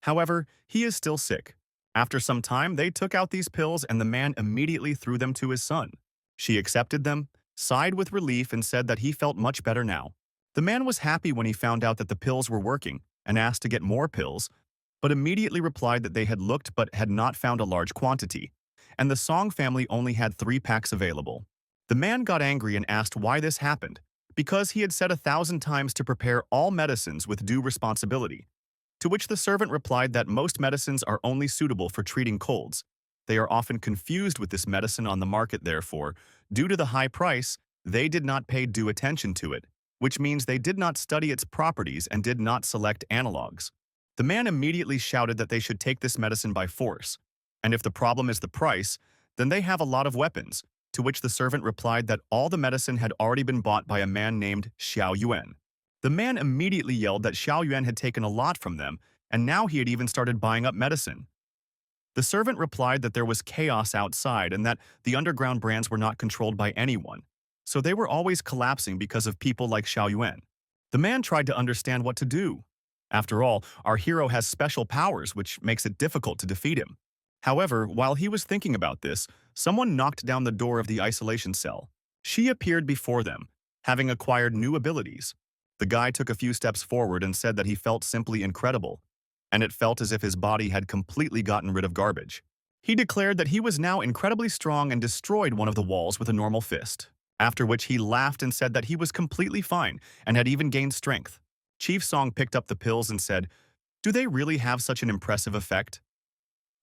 A: However, he is still sick. After some time, they took out these pills and the man immediately threw them to his son. She accepted them, sighed with relief, and said that he felt much better now. The man was happy when he found out that the pills were working and asked to get more pills, but immediately replied that they had looked but had not found a large quantity, and the Song family only had 3 packs available. The man got angry and asked why this happened, because he had said 1,000 times to prepare all medicines with due responsibility. To which the servant replied that most medicines are only suitable for treating colds. They are often confused with this medicine on the market, therefore, due to the high price, they did not pay due attention to it, which means they did not study its properties and did not select analogs. The man immediately shouted that they should take this medicine by force, and if the problem is the price, then they have a lot of weapons, to which the servant replied that all the medicine had already been bought by a man named Xiao Yuan. The man immediately yelled that Xiao Yuan had taken a lot from them, and now he had even started buying up medicine. The servant replied that there was chaos outside and that the underground brands were not controlled by anyone, so they were always collapsing because of people like Xiao Yuan. The man tried to understand what to do. After all, our hero has special powers, which makes it difficult to defeat him. However, while he was thinking about this, someone knocked down the door of the isolation cell. She appeared before them, having acquired new abilities. The guy took a few steps forward and said that he felt simply incredible, and it felt as if his body had completely gotten rid of garbage. He declared that he was now incredibly strong and destroyed one of the walls with a normal fist, after which he laughed and said that he was completely fine and had even gained strength. Chief Song picked up the pills and said, "Do they really have such an impressive effect?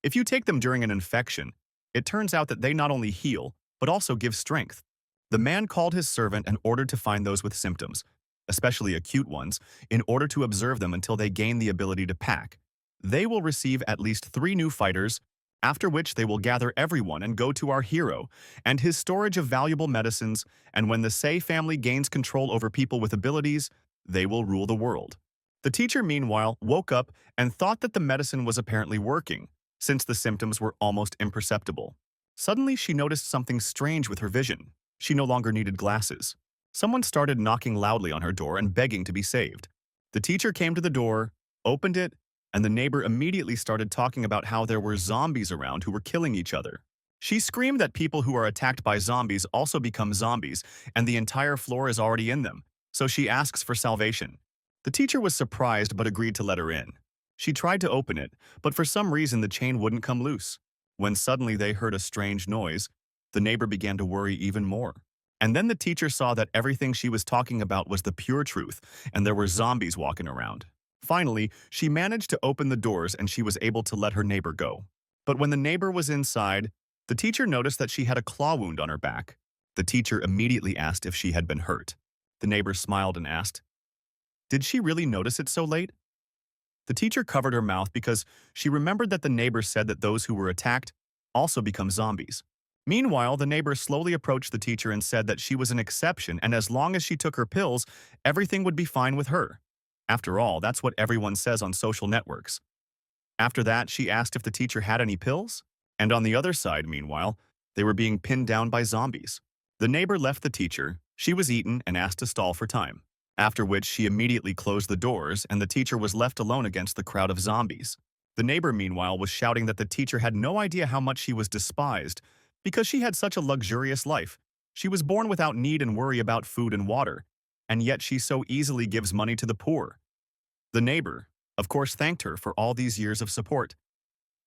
A: If you take them during an infection, it turns out that they not only heal, but also give strength." The man called his servant and ordered to find those with symptoms, especially acute ones, in order to observe them until they gain the ability to pack. They will receive at least 3 new fighters, after which they will gather everyone and go to our hero and his storage of valuable medicines, and when the Sei family gains control over people with abilities, they will rule the world. The teacher, meanwhile, woke up and thought that the medicine was apparently working, since the symptoms were almost imperceptible. Suddenly, she noticed something strange with her vision. She no longer needed glasses. Someone started knocking loudly on her door and begging to be saved. The teacher came to the door, opened it, and the neighbor immediately started talking about how there were zombies around who were killing each other. She screamed that people who are attacked by zombies also become zombies, and the entire floor is already in them, so she asks for salvation. The teacher was surprised but agreed to let her in. She tried to open it, but for some reason the chain wouldn't come loose. When suddenly they heard a strange noise, the neighbor began to worry even more. And then the teacher saw that everything she was talking about was the pure truth, and there were zombies walking around. Finally, she managed to open the doors and she was able to let her neighbor go. But when the neighbor was inside, the teacher noticed that she had a claw wound on her back. The teacher immediately asked if she had been hurt. The neighbor smiled and asked, "Did she really notice it so late?" The teacher covered her mouth because she remembered that the neighbor said that those who were attacked also become zombies. Meanwhile, the neighbor slowly approached the teacher and said that she was an exception, and as long as she took her pills, everything would be fine with her. After all, that's what everyone says on social networks. After that, she asked if the teacher had any pills. And on the other side, meanwhile, they were being pinned down by zombies. The neighbor left the teacher, she was eaten and asked to stall for time, after which she immediately closed the doors and the teacher was left alone against the crowd of zombies. The neighbor, meanwhile, was shouting that the teacher had no idea how much she was despised because she had such a luxurious life. She was born without need and worry about food and water, and yet she so easily gives money to the poor. The neighbor, of course, thanked her for all these years of support.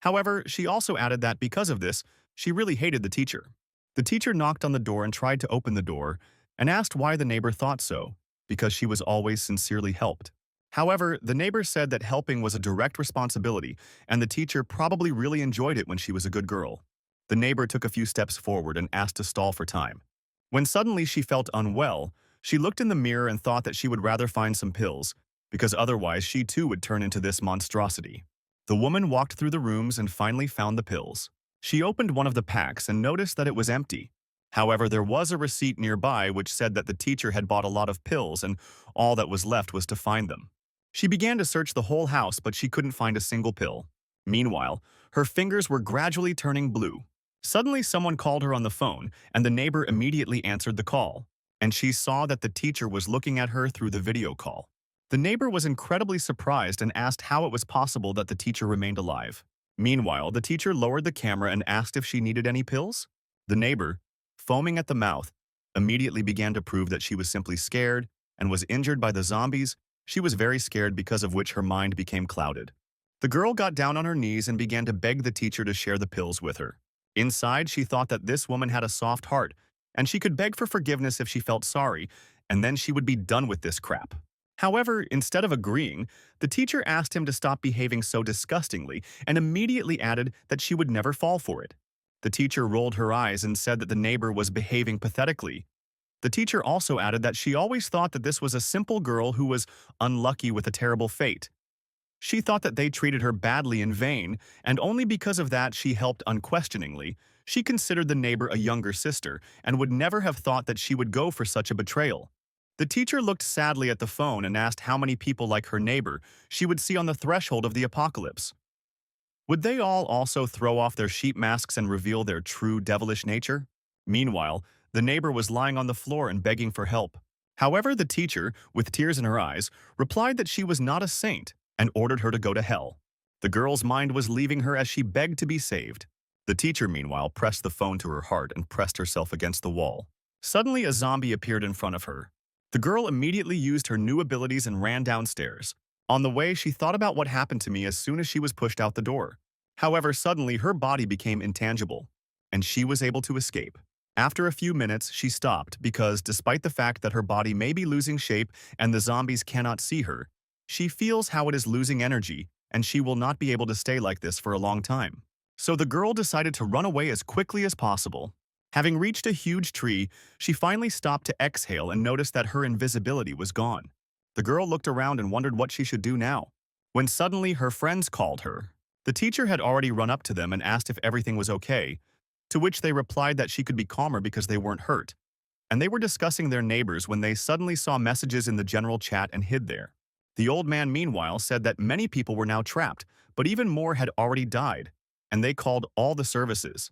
A: However, she also added that because of this, she really hated the teacher. The teacher knocked on the door and tried to open the door and asked why the neighbor thought so, because she was always sincerely helped. However, the neighbor said that helping was a direct responsibility and the teacher probably really enjoyed it when she was a good girl. The neighbor took a few steps forward and asked to stall for time. When suddenly she felt unwell, she looked in the mirror and thought that she would rather find some pills, because otherwise she too would turn into this monstrosity. The woman walked through the rooms and finally found the pills. She opened one of the packs and noticed that it was empty. However, there was a receipt nearby which said that the teacher had bought a lot of pills and all that was left was to find them. She began to search the whole house, but she couldn't find a single pill. Meanwhile, her fingers were gradually turning blue. Suddenly, someone called her on the phone, and the neighbor immediately answered the call, and she saw that the teacher was looking at her through the video call. The neighbor was incredibly surprised and asked how it was possible that the teacher remained alive. Meanwhile, the teacher lowered the camera and asked if she needed any pills. The neighbor, foaming at the mouth, immediately began to prove that she was simply scared and was injured by the zombies. She was very scared, because of which her mind became clouded. The girl got down on her knees and began to beg the teacher to share the pills with her. Inside, she thought that this woman had a soft heart, and she could beg for forgiveness if she felt sorry, and then she would be done with this crap. However, instead of agreeing, the teacher asked him to stop behaving so disgustingly and immediately added that she would never fall for it. The teacher rolled her eyes and said that the neighbor was behaving pathetically. The teacher also added that she always thought that this was a simple girl who was unlucky with a terrible fate. She thought that they treated her badly in vain, and only because of that she helped unquestioningly. She considered the neighbor a younger sister and would never have thought that she would go for such a betrayal. The teacher looked sadly at the phone and asked how many people like her neighbor she would see on the threshold of the apocalypse. Would they all also throw off their sheep masks and reveal their true devilish nature? Meanwhile, the neighbor was lying on the floor and begging for help. However, the teacher, with tears in her eyes, replied that she was not a saint and ordered her to go to hell. The girl's mind was leaving her as she begged to be saved. The teacher, meanwhile, pressed the phone to her heart and pressed herself against the wall. Suddenly, a zombie appeared in front of her. The girl immediately used her new abilities and ran downstairs. On the way, she thought about what happened to me as soon as she was pushed out the door. However, suddenly her body became intangible, and she was able to escape. After a few minutes, she stopped because, despite the fact that her body may be losing shape and the zombies cannot see her, she feels how it is losing energy, and she will not be able to stay like this for a long time. So the girl decided to run away as quickly as possible. Having reached a huge tree, she finally stopped to exhale and noticed that her invisibility was gone. The girl looked around and wondered what she should do now, when suddenly her friends called her. The teacher had already run up to them and asked if everything was okay, to which they replied that she could be calmer because they weren't hurt. And they were discussing their neighbors when they suddenly saw messages in the general chat and hid there. The old man, meanwhile, said that many people were now trapped, but even more had already died, and they called all the services.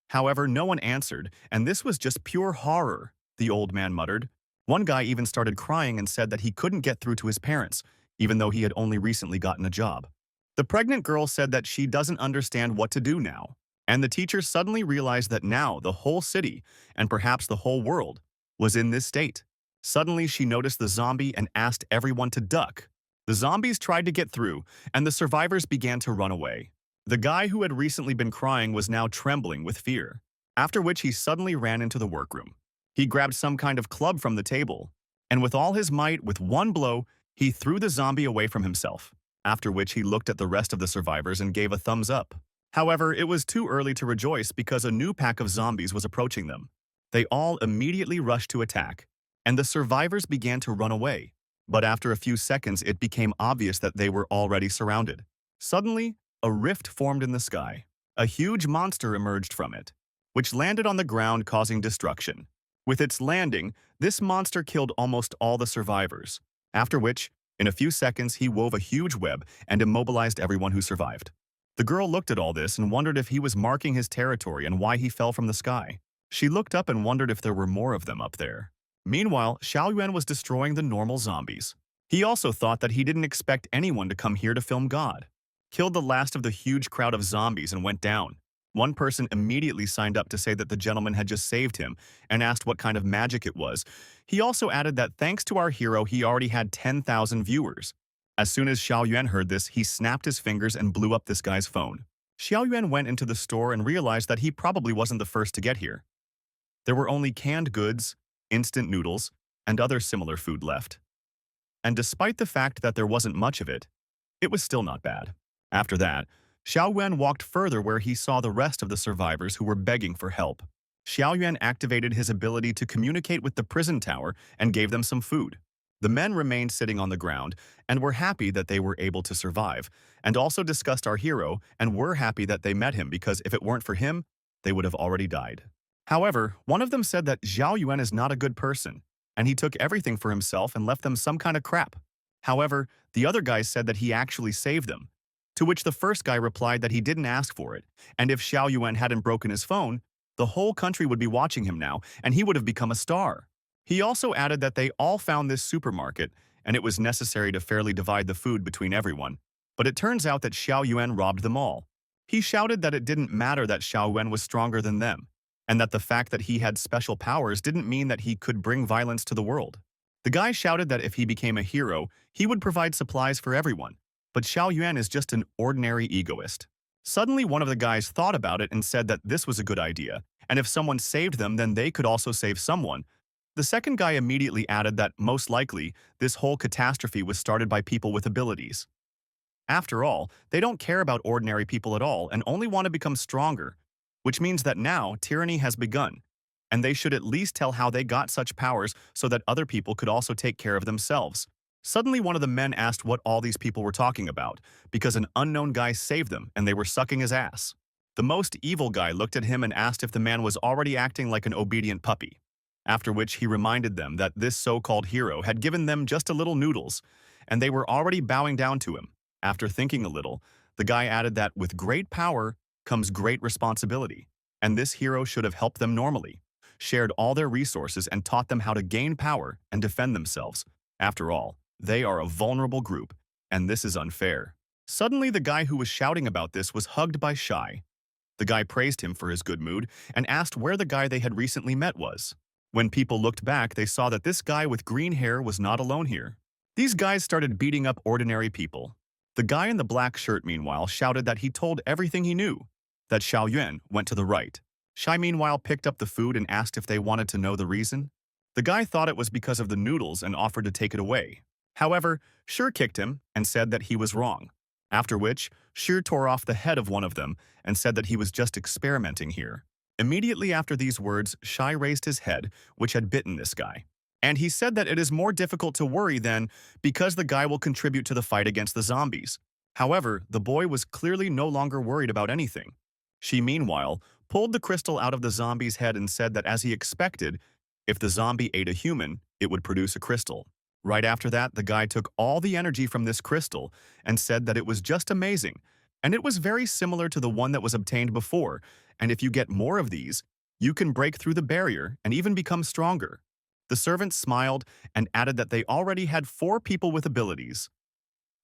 A: However, no one answered, and this was just pure horror, the old man muttered. One guy even started crying and said that he couldn't get through to his parents, even though he had only recently gotten a job. The pregnant girl said that she doesn't understand what to do now, and the teacher suddenly realized that now the whole city, and perhaps the whole world, was in this state. Suddenly, she noticed the zombie and asked everyone to duck. The zombies tried to get through, and the survivors began to run away. The guy who had recently been crying was now trembling with fear, after which he suddenly ran into the workroom. He grabbed some kind of club from the table, and with all his might, with one blow, he threw the zombie away from himself, after which he looked at the rest of the survivors and gave a thumbs up. However, it was too early to rejoice because a new pack of zombies was approaching them. They all immediately rushed to attack, and the survivors began to run away. But after a few seconds, it became obvious that they were already surrounded. Suddenly, a rift formed in the sky. A huge monster emerged from it, which landed on the ground, causing destruction. With its landing, this monster killed almost all the survivors, after which, in a few seconds, he wove a huge web and immobilized everyone who survived. The girl looked at all this and wondered if he was marking his territory and why he fell from the sky. She looked up and wondered if there were more of them up there. Meanwhile, Xiao Yuan was destroying the normal zombies. He also thought that he didn't expect anyone to come here to film God. Killed the last of the huge crowd of zombies and went down. One person immediately signed up to say that the gentleman had just saved him and asked what kind of magic it was. He also added that thanks to our hero, he already had 10,000 viewers. As soon as Xiao Yuan heard this, he snapped his fingers and blew up this guy's phone. Xiao Yuan went into the store and realized that he probably wasn't the first to get here. There were only canned goods, instant noodles, and other similar food left. And despite the fact that there wasn't much of it, it was still not bad. After that, Xiao Yuan walked further where he saw the rest of the survivors who were begging for help. Xiao Yuan activated his ability to communicate with the prison tower and gave them some food. The men remained sitting on the ground and were happy that they were able to survive, and also discussed our hero and were happy that they met him because if it weren't for him, they would have already died. However, one of them said that Xiao Yuan is not a good person, and he took everything for himself and left them some kind of crap. However, the other guys said that he actually saved them, to which the first guy replied that he didn't ask for it, and if Xiao Yuan hadn't broken his phone, the whole country would be watching him now, and he would have become a star. He also added that they all found this supermarket, and it was necessary to fairly divide the food between everyone, but it turns out that Xiao Yuan robbed them all. He shouted that it didn't matter that Xiao Yuan was stronger than them, and that the fact that he had special powers didn't mean that he could bring violence to the world. The guy shouted that if he became a hero, he would provide supplies for everyone, but Xiao Yuan is just an ordinary egoist. Suddenly, one of the guys thought about it and said that this was a good idea, and if someone saved them, then they could also save someone. The second guy immediately added that, most likely, this whole catastrophe was started by people with abilities. After all, they don't care about ordinary people at all and only want to become stronger, which means that now tyranny has begun, and they should at least tell how they got such powers so that other people could also take care of themselves. Suddenly, one of the men asked what all these people were talking about, because an unknown guy saved them and they were sucking his ass. The most evil guy looked at him and asked if the man was already acting like an obedient puppy, after which he reminded them that this so-called hero had given them just a little noodles, and they were already bowing down to him. After thinking a little, the guy added that with great power comes great responsibility, and this hero should have helped them normally, shared all their resources and taught them how to gain power and defend themselves. After all, they are a vulnerable group, and this is unfair. Suddenly, the guy who was shouting about this was hugged by Shai. The guy praised him for his good mood and asked where the guy they had recently met was. When people looked back, they saw that this guy with green hair was not alone here. These guys started beating up ordinary people. The guy in the black shirt, meanwhile, shouted that he told everything he knew, that Xiao Yuan went to the right. Shai, meanwhile, picked up the food and asked if they wanted to know the reason. The guy thought it was because of the noodles and offered to take it away. However, Shi kicked him and said that he was wrong, after which Shi tore off the head of one of them and said that he was just experimenting here. Immediately after these words, Shai raised his head, which had bitten this guy. And he said that it is more difficult to worry then because the guy will contribute to the fight against the zombies. However, the boy was clearly no longer worried about anything. She, meanwhile, pulled the crystal out of the zombie's head and said that as he expected, if the zombie ate a human, it would produce a crystal. Right after that, the guy took all the energy from this crystal and said that it was just amazing, and it was very similar to the one that was obtained before, and if you get more of these, you can break through the barrier and even become stronger. The servant smiled and added that they already had 4 people with abilities.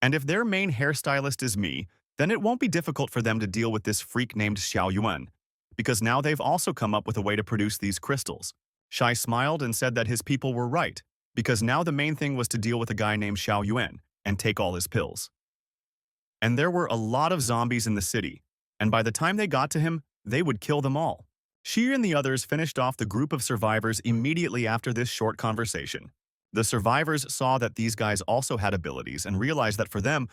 A: And if their main hairstylist is me, then it won't be difficult for them to deal with this freak named Xiao Yuan, because now they've also come up with a way to produce these crystals. Shai smiled and said that his people were right, because now the main thing was to deal with a guy named Xiao Yuan and take all his pills. And there were a lot of zombies in the city, and by the time they got to him, they would kill them all. Shi and the others finished off the group of survivors immediately after this short conversation. The survivors saw that these guys also had abilities and realized that for them,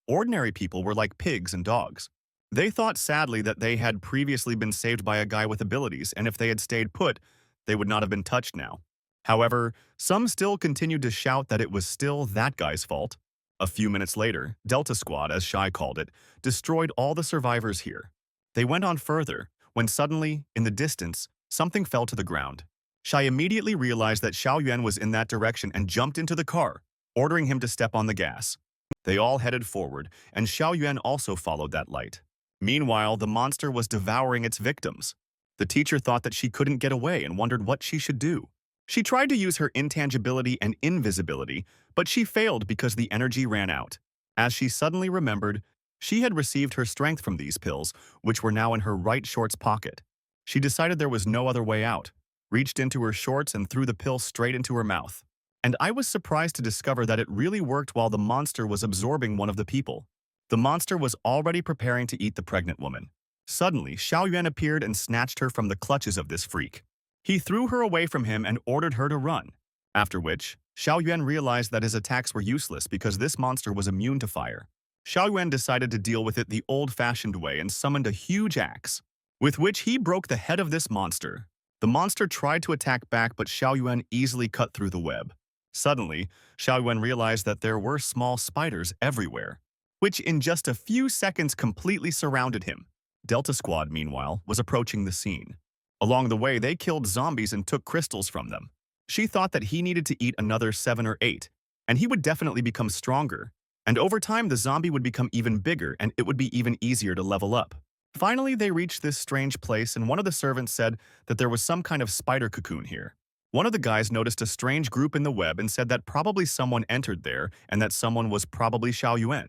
A: ordinary people were like pigs and dogs. They thought sadly that they had previously been saved by a guy with abilities, and if they had stayed put, they would not have been touched now. However, some still continued to shout that it was still that guy's fault. A few minutes later, Delta Squad, as Shai called it, destroyed all the survivors here. They went on further, when suddenly, in the distance, something fell to the ground. Shai immediately realized that Xiao Yuan was in that direction and jumped into the car, ordering him to step on the gas. They all headed forward, and Xiao Yuan also followed that light. Meanwhile, the monster was devouring its victims. The teacher thought that she couldn't get away and wondered what she should do. She tried to use her intangibility and invisibility, but she failed because the energy ran out. As she suddenly remembered, she had received her strength from these pills, which were now in her right shorts pocket. She decided there was no other way out, reached into her shorts and threw the pill straight into her mouth. And I was surprised to discover that it really worked while the monster was absorbing one of the people. The monster was already preparing to eat the pregnant woman. Suddenly, Xiaoyuan appeared and snatched her from the clutches of this freak. He threw her away from him and ordered her to run. After which, Xiaoyuan realized that his attacks were useless because this monster was immune to fire. Xiaoyuan decided to deal with it the old-fashioned way and summoned a huge axe, with which he broke the head of this monster. The monster tried to attack back, but Xiaoyuan easily cut through the web. Suddenly, Xiaoyuan realized that there were small spiders everywhere, which in just a few seconds completely surrounded him. Delta Squad, meanwhile, was approaching the scene. Along the way, they killed zombies and took crystals from them. She thought that he needed to eat another 7 or 8, and he would definitely become stronger. And over time, the zombie would become even bigger, and it would be even easier to level up. Finally, they reached this strange place, and one of the servants said that there was some kind of spider cocoon here. One of the guys noticed a strange group in the web and said that probably someone entered there and that someone was probably Xiaoyuan.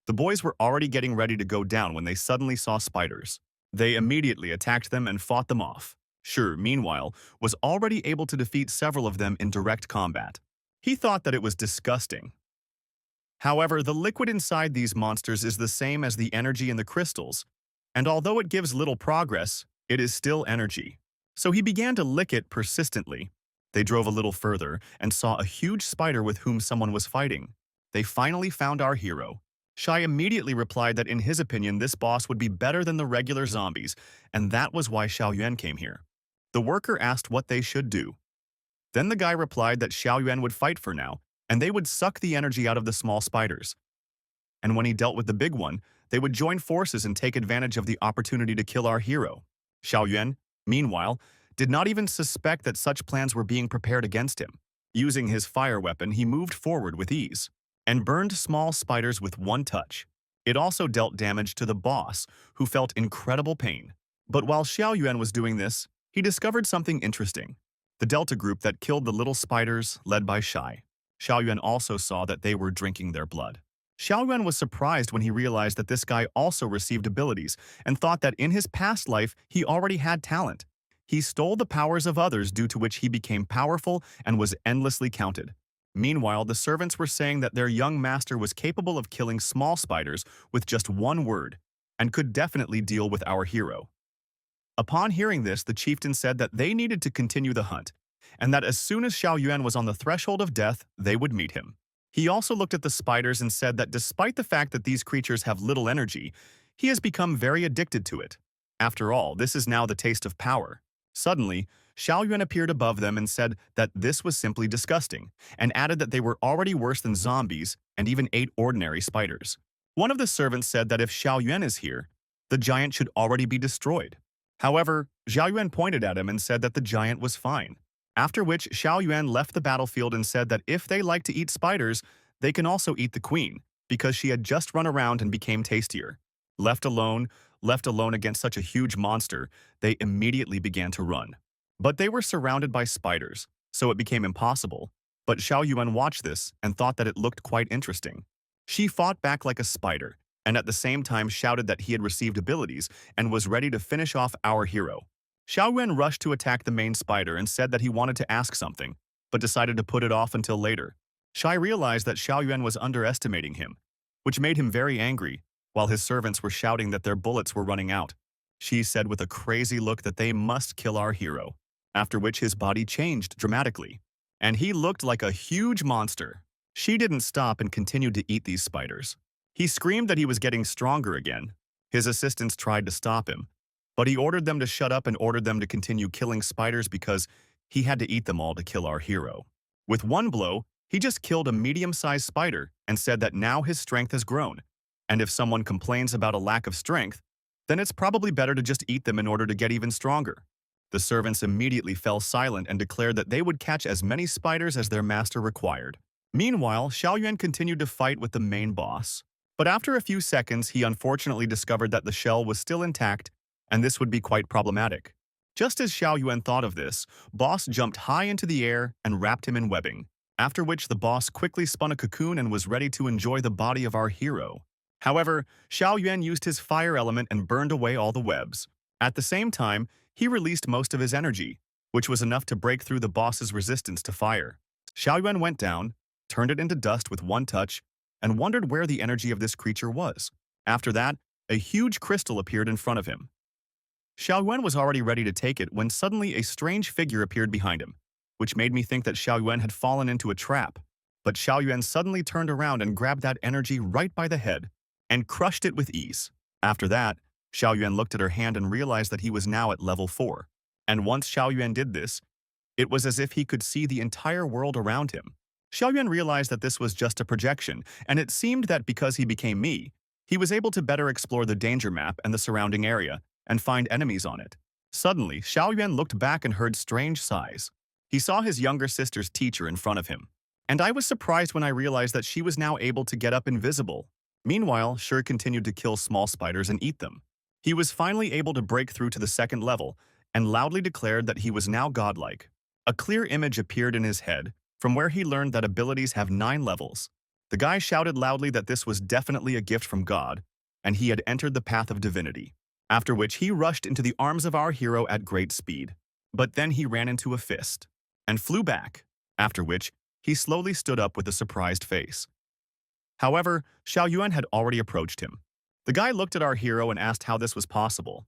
A: The boys were already getting ready to go down when they suddenly saw spiders. They immediately attacked them and fought them off. Sure, meanwhile, was already able to defeat several of them in direct combat. He thought that it was disgusting. However, the liquid inside these monsters is the same as the energy in the crystals, and although it gives little progress, it is still energy. So he began to lick it persistently. They drove a little further and saw a huge spider with whom someone was fighting. They finally found our hero. Shai immediately replied that in his opinion this boss would be better than the regular zombies, and that was why Xiaoyuan came here. The worker asked what they should do. Then the guy replied that Xiaoyuan would fight for now, and they would suck the energy out of the small spiders. And when he dealt with the big one, they would join forces and take advantage of the opportunity to kill our hero. Xiaoyuan, meanwhile, did not even suspect that such plans were being prepared against him. Using his fire weapon, he moved forward with ease and burned small spiders with one touch. It also dealt damage to the boss, who felt incredible pain. But while Xiaoyuan was doing this, he discovered something interesting. The Delta group that killed the little spiders, led by Shai. Xiaoyuan also saw that they were drinking their blood. Xiaoyuan was surprised when he realized that this guy also received abilities and thought that in his past life he already had talent. He stole the powers of others, due to which he became powerful and was endlessly counted. Meanwhile, the servants were saying that their young master was capable of killing small spiders with just one word and could definitely deal with our hero. Upon hearing this, the chieftain said that they needed to continue the hunt, and that as soon as Xiaoyuan was on the threshold of death, they would meet him. He also looked at the spiders and said that despite the fact that these creatures have little energy, he has become very addicted to it. After all, this is now the taste of power. Suddenly, Xiaoyuan appeared above them and said that this was simply disgusting, and added that they were already worse than zombies and even ate ordinary spiders. One of the servants said that if Xiaoyuan is here, the giant should already be destroyed. However, Xiaoyuan pointed at him and said that the giant was fine. After which, Xiaoyuan left the battlefield and said that if they like to eat spiders, they can also eat the queen, because she had just run around and became tastier. Left alone against such a huge monster, they immediately began to run. But they were surrounded by spiders, so it became impossible. But Xiaoyuan watched this and thought that it looked quite interesting. She fought back like a spider, and at the same time shouted that he had received abilities and was ready to finish off our hero. Xiaoyuan rushed to attack the main spider and said that he wanted to ask something, but decided to put it off until later. Shai realized that Xiaoyuan was underestimating him, which made him very angry, while his servants were shouting that their bullets were running out. She said with a crazy look that they must kill our hero, after which his body changed dramatically, and he looked like a huge monster. She didn't stop and continued to eat these spiders. He screamed that he was getting stronger again. His assistants tried to stop him, but he ordered them to shut up and ordered them to continue killing spiders because he had to eat them all to kill our hero. With one blow, he just killed a medium-sized spider and said that now his strength has grown, and if someone complains about a lack of strength, then it's probably better to just eat them in order to get even stronger. The servants immediately fell silent and declared that they would catch as many spiders as their master required. Meanwhile, Xiaoyuan continued to fight with the main boss. But after a few seconds, he unfortunately discovered that the shell was still intact, and this would be quite problematic. Just as Xiao Yuan thought of this, Boss jumped high into the air and wrapped him in webbing, after which the boss quickly spun a cocoon and was ready to enjoy the body of our hero. However, Xiao Yuan used his fire element and burned away all the webs. At the same time, he released most of his energy, which was enough to break through the boss's resistance to fire. Xiao Yuan went down, turned it into dust with one touch, and wondered where the energy of this creature was. After that, a huge crystal appeared in front of him. Xiao Yuan was already ready to take it when suddenly a strange figure appeared behind him, which made me think that Xiao Yuan had fallen into a trap. But Xiao Yuan suddenly turned around and grabbed that energy right by the head and crushed it with ease. After that, Xiao Yuan looked at her hand and realized that he was now at level 4. And once Xiao Yuan did this, it was as if he could see the entire world around him. Xiao Yuan realized that this was just a projection, and it seemed that because he became me, he was able to better explore the danger map and the surrounding area and find enemies on it. Suddenly, Xiao Yuan looked back and heard strange sighs. He saw his younger sister's teacher in front of him, and I was surprised when I realized that she was now able to get up invisible. Meanwhile, Shur continued to kill small spiders and eat them. He was finally able to break through to the second level and loudly declared that he was now godlike. A clear image appeared in his head, from where he learned that abilities have 9 levels. The guy shouted loudly that this was definitely a gift from God, and he had entered the path of divinity. After which he rushed into the arms of our hero at great speed. But then he ran into a fist and flew back, after which he slowly stood up with a surprised face. However, Xiao Yuan had already approached him. The guy looked at our hero and asked how this was possible.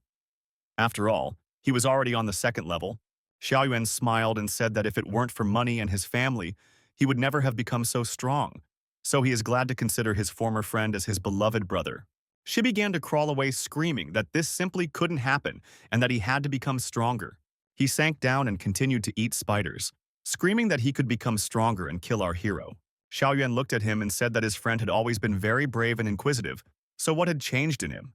A: After all, he was already on the second level. Xiao Yuan smiled and said that if it weren't for money and his family, he would never have become so strong. So he is glad to consider his former friend as his beloved brother. She began to crawl away screaming that this simply couldn't happen and that he had to become stronger. He sank down and continued to eat spiders, screaming that he could become stronger and kill our hero. Xiao Yuan looked at him and said that his friend had always been very brave and inquisitive, so what had changed in him?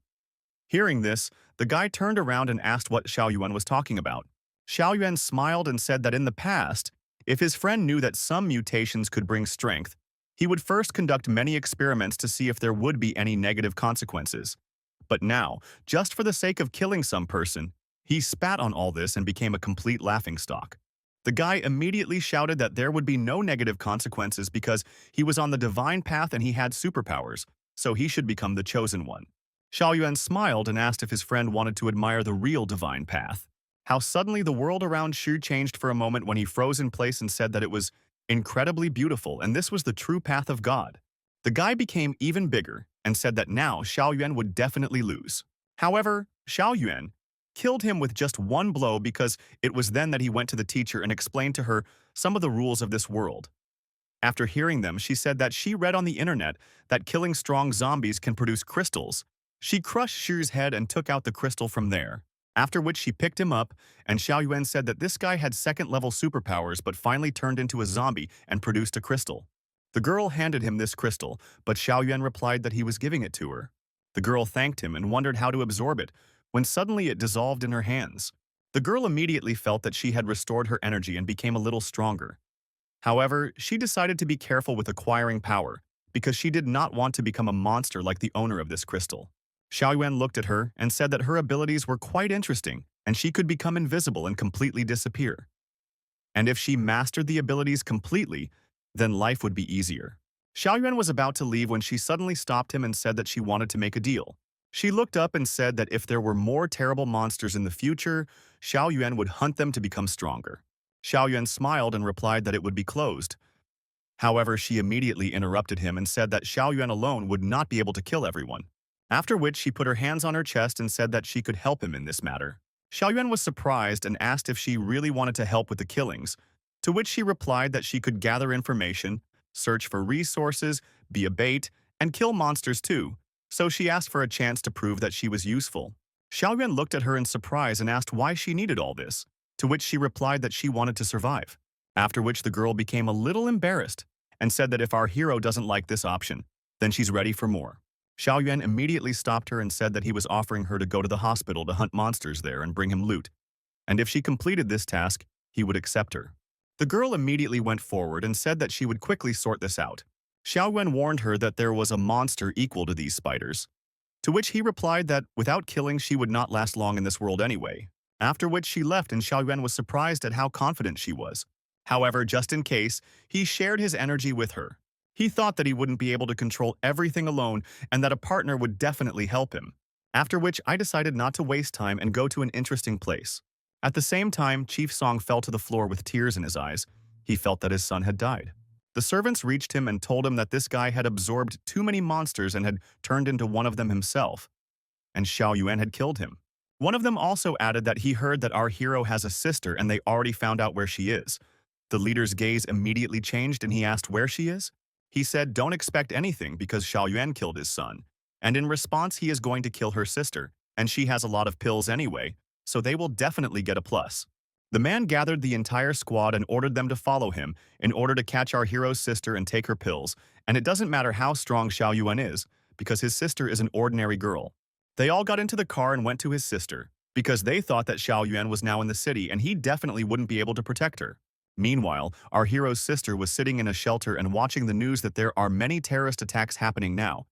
A: Hearing this, the guy turned around and asked what Xiao Yuan was talking about. Xiao Yuan smiled and said that in the past, if his friend knew that some mutations could bring strength, he would first conduct many experiments to see if there would be any negative consequences. But now, just for the sake of killing some person, he spat on all this and became a complete laughingstock. The guy immediately shouted that there would be no negative consequences because he was on the divine path and he had superpowers, so he should become the chosen one. Xiao Yuan smiled and asked if his friend wanted to admire the real divine path. How suddenly the world around Shu changed for a moment when he froze in place and said that it was incredibly beautiful and this was the true path of God. The guy became even bigger and said that now Xiao Yuan would definitely lose. However, Xiao Yuan killed him with just one blow because it was then that he went to the teacher and explained to her some of the rules of this world. After hearing them, she said that she read on the internet that killing strong zombies can produce crystals. She crushed Shu's head and took out the crystal from there, after which she picked him up, and Xiao Yuan said that this guy had second-level superpowers but finally turned into a zombie and produced a crystal. The girl handed him this crystal, but Xiao Yuan replied that he was giving it to her. The girl thanked him and wondered how to absorb it, when suddenly it dissolved in her hands. The girl immediately felt that she had restored her energy and became a little stronger. However, she decided to be careful with acquiring power, because she did not want to become a monster like the owner of this crystal. Xiao Yuan looked at her and said that her abilities were quite interesting and she could become invisible and completely disappear. And if she mastered the abilities completely, then life would be easier. Xiao Yuan was about to leave when she suddenly stopped him and said that she wanted to make a deal. She looked up and said that if there were more terrible monsters in the future, Xiao Yuan would hunt them to become stronger. Xiao Yuan smiled and replied that it would be closed. However, she immediately interrupted him and said that Xiao Yuan alone would not be able to kill everyone. After which she put her hands on her chest and said that she could help him in this matter. Xiao Yuan was surprised and asked if she really wanted to help with the killings, to which she replied that she could gather information, search for resources, be a bait, and kill monsters too, so she asked for a chance to prove that she was useful. Xiao Yuan looked at her in surprise and asked why she needed all this, to which she replied that she wanted to survive. After which the girl became a little embarrassed and said that if our hero doesn't like this option, then she's ready for more. Xiao Yuan immediately stopped her and said that he was offering her to go to the hospital to hunt monsters there and bring him loot, and if she completed this task, he would accept her. The girl immediately went forward and said that she would quickly sort this out. Xiao Yuan warned her that there was a monster equal to these spiders, to which he replied that without killing she would not last long in this world anyway, after which she left and Xiao Yuan was surprised at how confident she was. However, just in case, he shared his energy with her. He thought that he wouldn't be able to control everything alone and that a partner would definitely help him. After which I decided not to waste time and go to an interesting place. At the same time, Chief Song fell to the floor with tears in his eyes. He felt that his son had died. The servants reached him and told him that this guy had absorbed too many monsters and had turned into one of them himself, and Xiao Yuan had killed him. One of them also added that he heard that our hero has a sister and they already found out where she is. The leader's gaze immediately changed and he asked where she is. He said, "Don't expect anything because Xiao Yuan killed his son. And in response, he is going to kill her sister, and she has a lot of pills anyway, so they will definitely get a plus." The man gathered the entire squad and ordered them to follow him in order to catch our hero's sister and take her pills, and it doesn't matter how strong Xiao Yuan is, because his sister is an ordinary girl. They all got into the car and went to his sister, because they thought that Xiao Yuan was now in the city and he definitely wouldn't be able to protect her. Meanwhile, our hero's sister was sitting in a shelter and watching the news that there are many terrorist attacks happening now,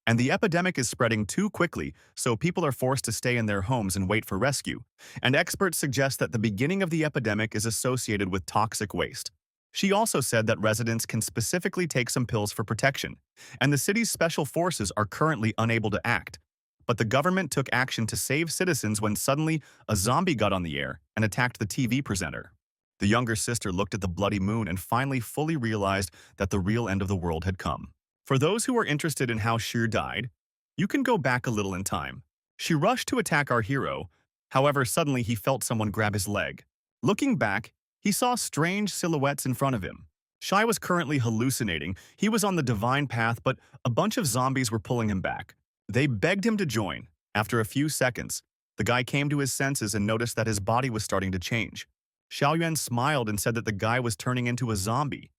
A: and the epidemic is spreading too quickly, so people are forced to stay in their homes and wait for rescue. And experts suggest that the beginning of the epidemic is associated with toxic waste. She also said that residents can specifically take some pills for protection, and the city's special forces are currently unable to act. But the government took action to save citizens when suddenly a zombie got on the air and attacked the TV presenter. The younger sister looked at the bloody moon and finally fully realized that the real end of the world had come. For those who are interested in how Shi died, you can go back a little in time. She rushed to attack our hero, however suddenly he felt someone grab his leg. Looking back, he saw strange silhouettes in front of him. Shai was currently hallucinating. He was on the divine path, but a bunch of zombies were pulling him back. They begged him to join. After a few seconds, the guy came to his senses and noticed that his body was starting to change. Xiao Yuan smiled and said that the guy was turning into a zombie,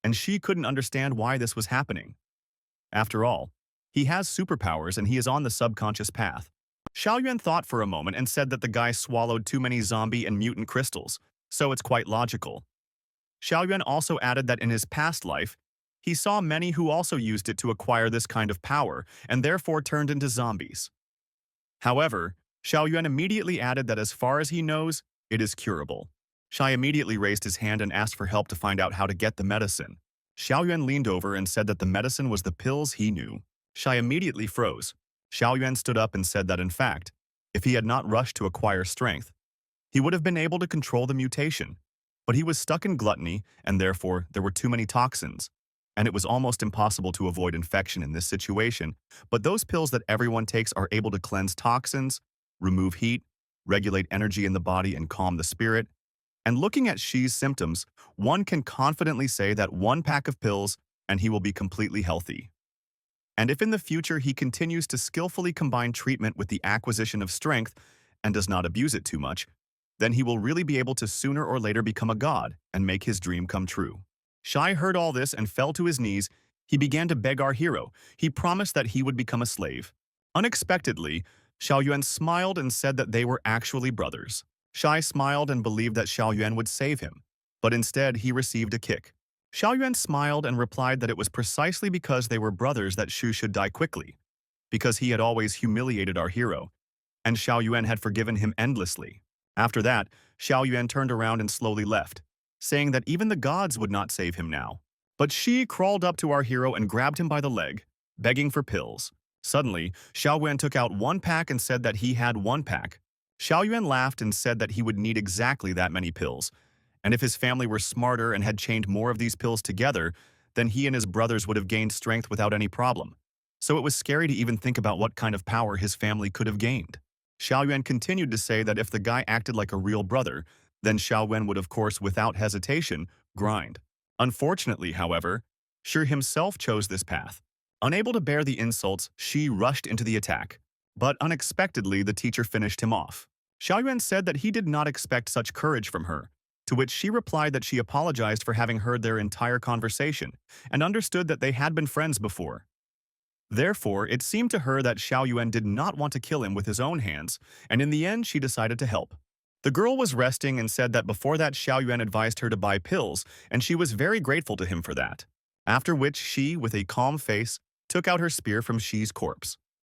A: and she couldn't understand why this was happening. After all, he has superpowers and he is on the subconscious path. Xiao Yuan thought for a moment and said that the guy swallowed too many zombie and mutant crystals, so it's quite logical. Xiao Yuan also added that in his past life, he saw many who also used it to acquire this kind of power and therefore turned into zombies. However, Xiao Yuan immediately added that as far as he knows, it is curable. Shai immediately raised his hand and asked for help to find out how to get the medicine. Xiao Yuan leaned over and said that the medicine was the pills he knew. Shai immediately froze. Xiao Yuan stood up and said that in fact, if he had not rushed to acquire strength, he would have been able to control the mutation. But he was stuck in gluttony, and therefore there were too many toxins, and it was almost impossible to avoid infection in this situation. But those pills that everyone takes are able to cleanse toxins, remove heat, regulate energy in the body, and calm the spirit. And looking at Shi's symptoms, one can confidently say that one pack of pills and he will be completely healthy. And if in the future he continues to skillfully combine treatment with the acquisition of strength and does not abuse it too much, then he will really be able to sooner or later become a god and make his dream come true. Shai heard all this and fell to his knees. He began to beg our hero. He promised that he would become a slave. Unexpectedly, Xiao Yuan smiled and said that they were actually brothers. Shai smiled and believed that Xiao Yuan would save him, but instead he received a kick. Xiao Yuan smiled and replied that it was precisely because they were brothers that Shu should die quickly, because he had always humiliated our hero, and Xiao Yuan had forgiven him endlessly. After that, Xiao Yuan turned around and slowly left, saying that even the gods would not save him now. But Shi crawled up to our hero and grabbed him by the leg, begging for pills. Suddenly, Xiao Yuan took out one pack and said that he had one pack. Xiao Yuan laughed and said that he would need exactly that many pills, and if his family were smarter and had chained more of these pills together, then he and his brothers would have gained strength without any problem. So it was scary to even think about what kind of power his family could have gained. Xiao Yuan continued to say that if the guy acted like a real brother, then Xiao Yuan would of course without hesitation grind. Unfortunately, however, Shi himself chose this path. Unable to bear the insults, Shi rushed into the attack. But unexpectedly, the teacher finished him off. Xiao Yuan said that he did not expect such courage from her, to which she replied that she apologized for having heard their entire conversation and understood that they had been friends before. Therefore, it seemed to her that Xiao Yuan did not want to kill him with his own hands, and in the end she decided to help. The girl was resting and said that before that Xiao Yuan advised her to buy pills, and she was very grateful to him for that. after which she, with a calm face, took out her spear from Shi's corpse.